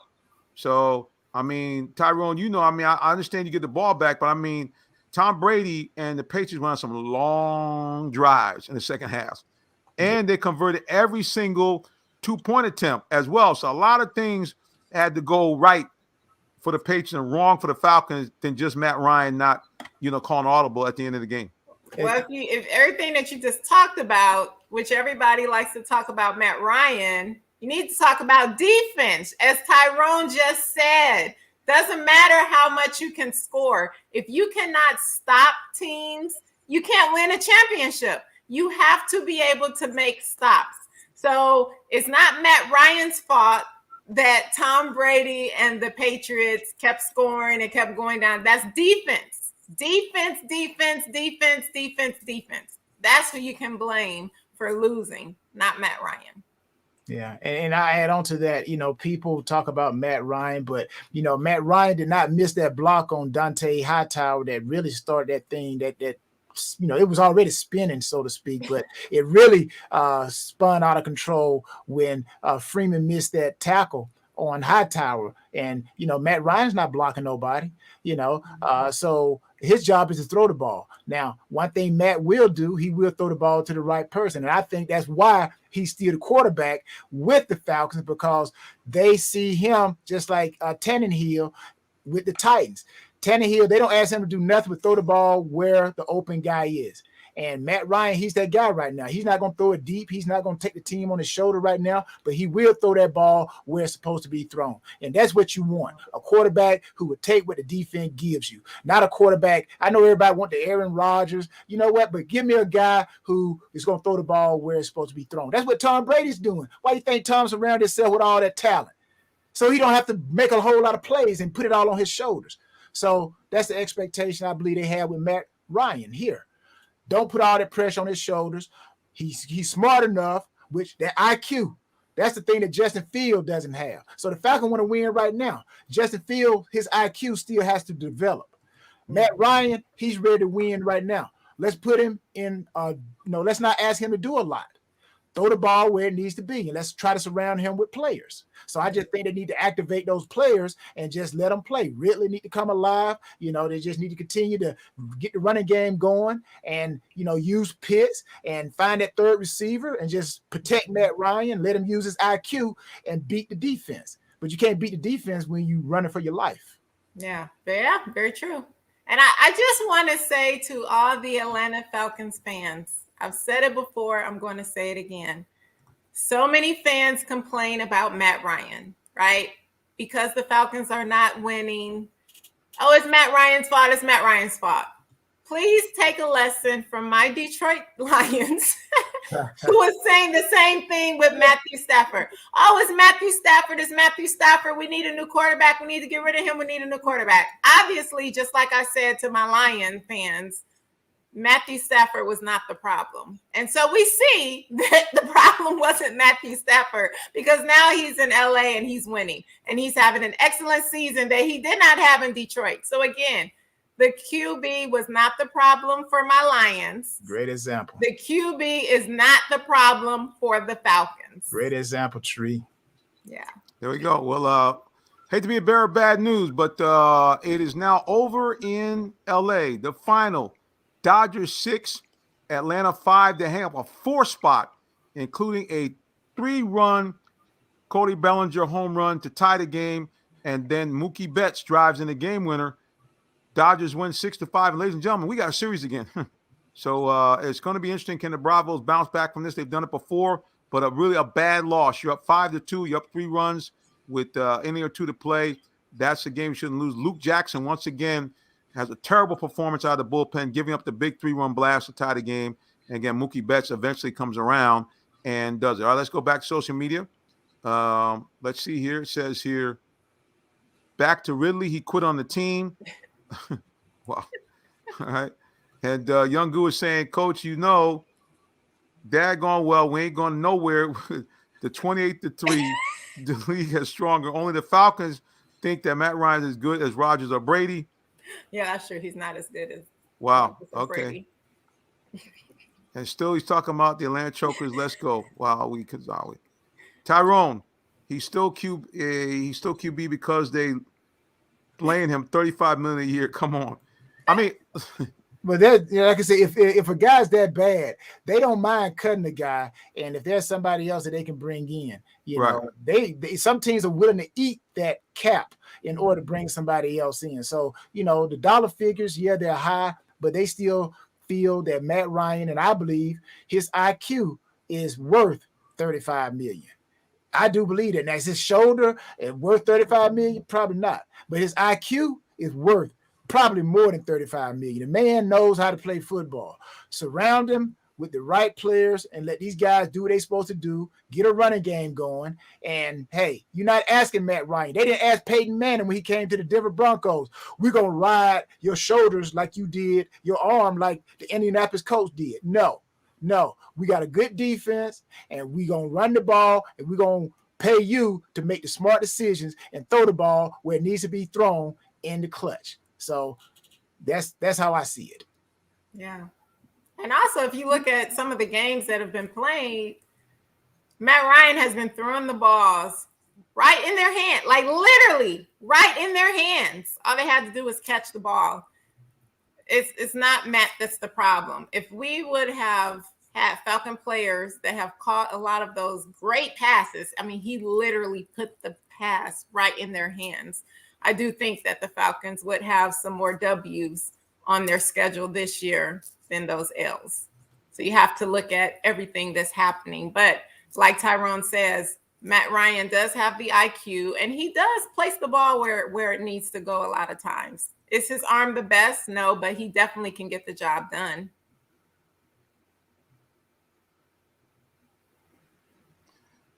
So, I mean, Tyrone, I understand you get the ball back, but, I mean, Tom Brady and the Patriots went on some long drives in the second half. And they converted every single two-point attempt as well. So a lot of things had to go right for the Patriots and wrong for the Falcons than just Matt Ryan not, calling audible at the end of the game. Well, if everything that you just talked about, which everybody likes to talk about Matt Ryan, you need to talk about defense. As Tyrone just said, doesn't matter how much you can score. If you cannot stop teams, you can't win a championship. You have to be able to make stops. So it's not Matt Ryan's fault that Tom Brady and the Patriots kept scoring and kept going down. That's defense. Defense. That's who you can blame for losing, not Matt Ryan. Yeah, and I add on to that, people talk about Matt Ryan, but, Matt Ryan did not miss that block on Dante Hightower that really started that thing that it was already spinning, so to speak, but it really spun out of control when Freeman missed that tackle on Hightower. And, Matt Ryan's not blocking nobody, so his job is to throw the ball. Now, one thing Matt will do, he will throw the ball to the right person. And I think that's why he's still the quarterback with the Falcons, because they see him just like Tannehill with the Titans. Tannehill, they don't ask him to do nothing but throw the ball where the open guy is. And Matt Ryan, he's that guy right now. He's not going to throw it deep. He's not going to take the team on his shoulder right now, but he will throw that ball where it's supposed to be thrown. And that's what you want, a quarterback who would take what the defense gives you, not a quarterback. I know everybody want the Aaron Rodgers, you know what, but give me a guy who is going to throw the ball where it's supposed to be thrown. That's what Tom Brady's doing. Why do you think Tom surrounded himself with all that talent? So he don't have to make a whole lot of plays and put it all on his shoulders. So that's the expectation I believe they have with Matt Ryan here. Don't put all that pressure on his shoulders. He's smart enough, which that IQ, that's the thing that Justin Fields doesn't have. So the Falcons want to win right now. Justin Fields, his IQ still has to develop. Matt Ryan, he's ready to win right now. Let's put him in, let's not ask him to do a lot. Throw the ball where it needs to be, and let's try to surround him with players. So I just think they need to activate those players and just let them play. Ridley need to come alive. They just need to continue to get the running game going and, use Pitts and find that third receiver and just protect Matt Ryan, let him use his IQ and beat the defense. But you can't beat the defense when you're running for your life. Yeah, very true. And I just want to say to all the Atlanta Falcons fans, I've said it before, I'm going to say it again. So many fans complain about Matt Ryan, right? Because the Falcons are not winning. Oh, it's Matt Ryan's fault. It's Matt Ryan's fault. Please take a lesson from my Detroit Lions, who was saying the same thing with Matthew Stafford. Oh, it's Matthew Stafford. It's Matthew Stafford. We need a new quarterback. We need to get rid of him. We need a new quarterback. Obviously, just like I said to my Lion fans, Matthew Stafford was not the problem. And so we see that the problem wasn't Matthew Stafford, because now he's in LA and he's winning and he's having an excellent season that he did not have in Detroit. So again, the QB was not the problem for my Lions. Great example. The QB is not the problem for the Falcons. Great example, Tree. Yeah. There we go. Well, hate to be a bearer of bad news, but it is now over in LA. The final, Dodgers 6, Atlanta 5. They hang up a 4 spot, including a 3-run Cody Bellinger home run to tie the game, and then Mookie Betts drives in the game winner. Dodgers win 6-5. And ladies and gentlemen, we got a series again. So it's going to be interesting. Can the Bravos bounce back from this? They've done it before, but really a bad loss. You're up 5-2. You're up 3 runs with inning or 2 to play. That's a game you shouldn't lose. Luke Jackson, once again, has a terrible performance out of the bullpen, giving up the big 3-run blast to tie the game. And again, Mookie Betts eventually comes around and does it. All right, let's go back to social media. Let's see here. It says here, back to Ridley. He quit on the team. Wow. All right. And Young Goo is saying, Coach, you know, daggone well, we ain't going nowhere. The 28-3, the league has stronger. Only the Falcons think that Matt Ryan is as good as Rodgers or Brady. Yeah, that's true. He's not as good as wow. Rodgers or Okay. Brady. And still he's talking about the Atlanta Chokers. Let's go. Wow, Tyrone, he's still QB because they laying him $35 million a year. Come on. I mean, but that, like I say, if a guy's that bad, they don't mind cutting the guy, and if there's somebody else that they can bring in, you know, they some teams are willing to eat that cap in order to bring somebody else in. So, you know, the dollar figures, yeah, they're high, but they still feel that Matt Ryan, and I believe his IQ is worth $35 million. I do believe that. Now, is his shoulder worth $35 million? Probably not. But his IQ is worth probably more than $35 million. The man knows how to play football. Surround him with the right players and let these guys do what they're supposed to do, get a running game going. And, hey, you're not asking Matt Ryan. They didn't ask Peyton Manning when he came to the Denver Broncos. We're going to ride your shoulders like you did, your arm like the Indianapolis Colts did. No. We got a good defense, and we're going to run the ball, and we're going to pay you to make the smart decisions and throw the ball where it needs to be thrown in the clutch. So that's how I see it. Yeah. And also, if you look at some of the games that have been played, Matt Ryan has been throwing the balls right in their hand, like literally right in their hands. All they had to do was catch the ball. It's not Matt that's the problem. If we would have had Falcon players that have caught a lot of those great passes, I mean, he literally put the pass right in their hands. I do think that the Falcons would have some more W's on their schedule this year than those L's. So you have to look at everything that's happening. But like Tyrone says, Matt Ryan does have the IQ, and he does place the ball where it needs to go a lot of times. Is his arm the best? No, but he definitely can get the job done.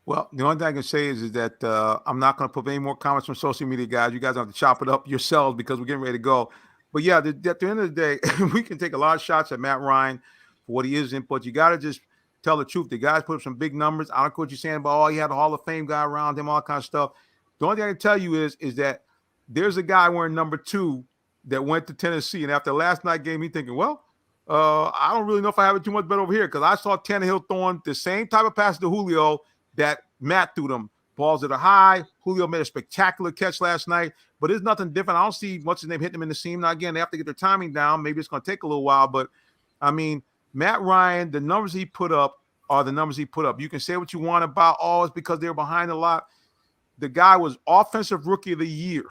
Well, the only thing I can say is that I'm not going to put any more comments from social media, guys. You guys have to chop it up yourselves because we're getting ready to go. But yeah, at the end of the day, we can take a lot of shots at Matt Ryan for what he is in, but you got to just tell the truth. The guys put up some big numbers. I don't know what you're saying about, he had a Hall of Fame guy around him, all kind of stuff. The only thing I can tell you is that there's a guy wearing number 2 that went to Tennessee, and after last night's game, he's thinking, I don't really know if I have it too much better over here, because I saw Tannehill throwing the same type of pass to Julio that Matt threw them. Balls that are high. Julio made a spectacular catch last night, but it's nothing different. I don't see what's his name hitting him in the seam. Now, again, they have to get their timing down. Maybe it's going to take a little while, but I mean, Matt Ryan, the numbers he put up are the numbers he put up. You can say what you want about, it's because they're behind a lot. The guy was Offensive Rookie of the Year.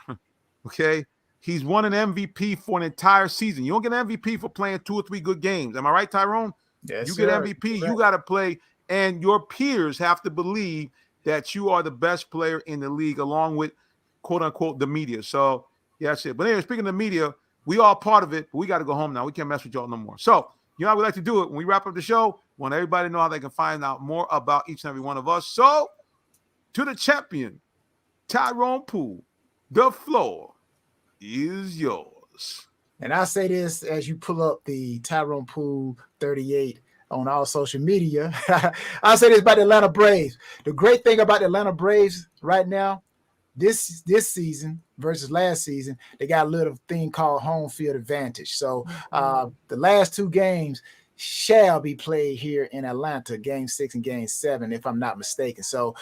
Okay. He's won an MVP for an entire season. You don't get an MVP for playing 2 or 3 good games. Am I right, Tyrone? Yes, you get MVP. Right. You got to play, and your peers have to believe that you are the best player in the league, along with, quote unquote, the media. So, yeah, that's it. But anyway, speaking of the media, we all part of it, but we got to go home now. We can't mess with y'all no more. So, you know how we like to do it. When we wrap up the show, we want everybody to know how they can find out more about each and every one of us. So, to the champion, Tyrone Poole, the floor is yours. And I say this as you pull up the Tyrone Poole 38 on all social media. I'll say this about the Atlanta Braves. The great thing about the Atlanta Braves right now, this season versus last season, they got a little thing called home field advantage. So the last two games shall be played here in Atlanta, game 6 and game 7, if I'm not mistaken. So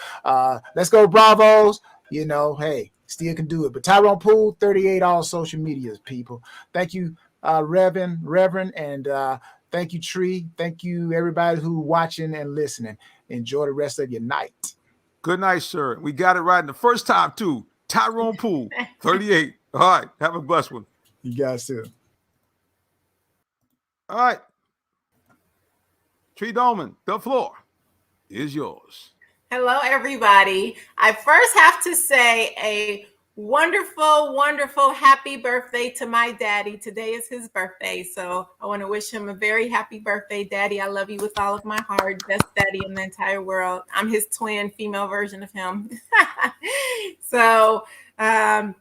let's go Bravos. You know, hey, still can do it. But Tyrone Poole, 38, all social medias, people. Thank you, Reverend, and thank you, Tree. Thank you, everybody who watching and listening. Enjoy the rest of your night. Good night, sir. We got it right in the first time, too. Tyrone Poole, 38. All right. Have a blessed one. You guys too. All right. Tree Dolman, the floor is yours. Hello, everybody. I first have to say a wonderful, wonderful happy birthday to my daddy. Today is his birthday, so I want to wish him a very happy birthday, Daddy. I love you with all of my heart. Best daddy in the entire world. I'm his twin, female version of him. So, and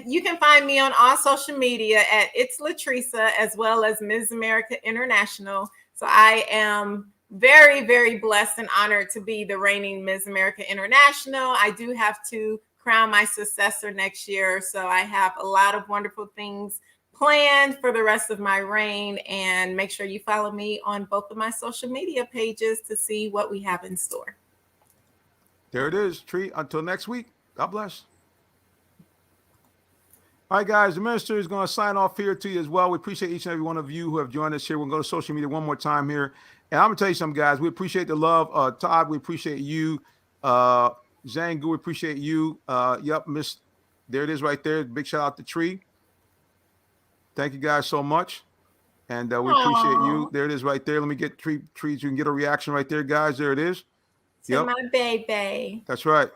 you can find me on all social media at It's Latresa, as well as Ms. America International. So I am very, very blessed and honored to be the reigning Ms. America International. I do have to crown my successor next year. So I have a lot of wonderful things planned for the rest of my reign. And make sure you follow me on both of my social media pages to see what we have in store. There it is, Tree. Until next week, God bless. All right, guys, the minister is going to sign off here to you as well. We appreciate each and every one of you who have joined us here. We'll go to social media one more time here. And I'm going to tell you something, guys. We appreciate the love. Todd, we appreciate you. Zangu, we appreciate you. Yep, Miss. There it is right there. Big shout out to Tree. Thank you guys so much. And we appreciate you. There it is right there. Let me get Tree. You can get a reaction right there, guys. There it is. To my baby. That's right.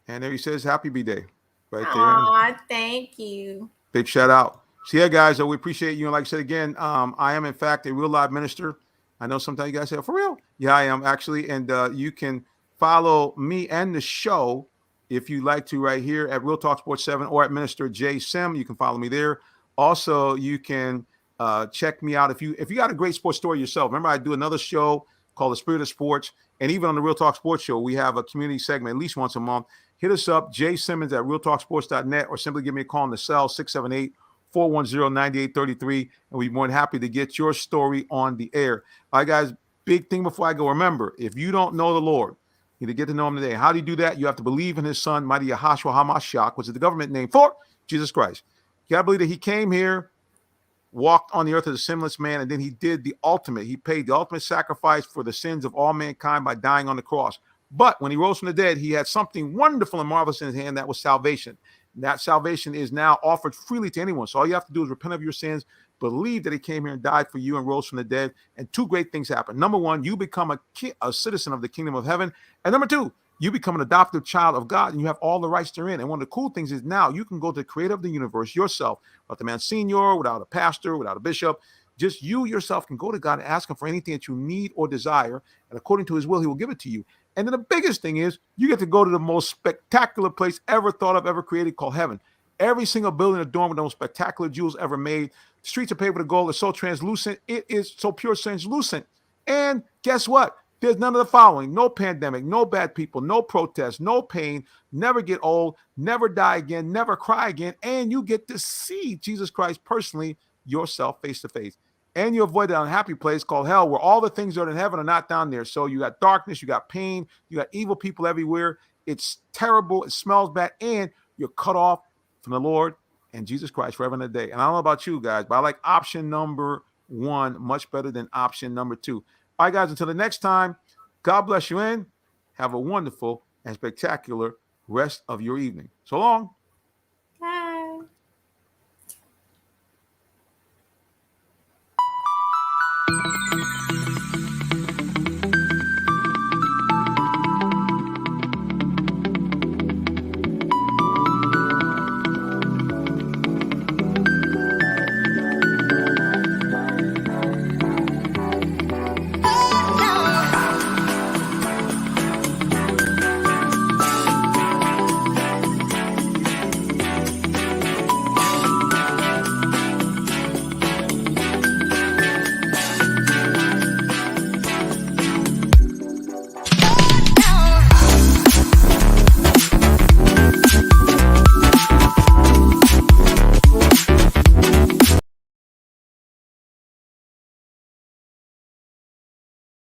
And there he says, happy B-Day. Right there. Aw, thank you. Big shout out. So yeah, guys, we appreciate you. And like I said again, I am in fact a real live minister. I know sometimes you guys say, oh, for real? Yeah, I am actually. And you can follow me and the show if you like to right here at Real Talk Sports 7 or at Minister J Sim. You can follow me there. Also, you can check me out if you got a great sports story yourself. Remember, I do another show called The Spirit of Sports. And even on the Real Talk Sports Show, we have a community segment at least once a month. Hit us up, jsimmons at realtalksports.net, or simply give me a call on the cell, 678-410-9833, and we'd be more than happy to get your story on the air. All right, guys, big thing before I go. Remember, if you don't know the Lord, you need to get to know him today. How do you do that? You have to believe in his son, Mighty Yahashua HaMashiach, which is the government name for Jesus Christ. You got to believe that he came here, walked on the earth as a sinless man, and then he did the ultimate. He paid the ultimate sacrifice for the sins of all mankind by dying on the cross. But when he rose from the dead, he had something wonderful and marvelous in his hand. That was salvation. And that salvation is now offered freely to anyone. So all you have to do is repent of your sins, believe that he came here and died for you and rose from the dead. And two great things happen. Number one, you become a citizen of the kingdom of heaven. And number two, you become an adopted child of God, and you have all the rights therein. And one of the cool things is now you can go to the creator of the universe yourself, without the Monsignor, without a pastor, without a bishop. Just you yourself can go to God and ask him for anything that you need or desire. And according to his will, he will give it to you. And then the biggest thing is you get to go to the most spectacular place ever thought of, ever created, called heaven. Every single building adorned with the most spectacular jewels ever made. The streets are paved with gold. It's so translucent. It is so pure translucent. And guess what? There's none of the following. No pandemic, no bad people, no protests, no pain, never get old, never die again, never cry again. And you get to see Jesus Christ personally, yourself, face to face. And you avoid that unhappy place called hell, where all the things that are in heaven are not down there. So you got darkness, you got pain, you got evil people everywhere. It's terrible. It smells bad. And you're cut off from the Lord and Jesus Christ forever and a day. And I don't know about you guys, but I like option number one much better than option number two. All right, guys, until the next time, God bless you and have a wonderful and spectacular rest of your evening. So long.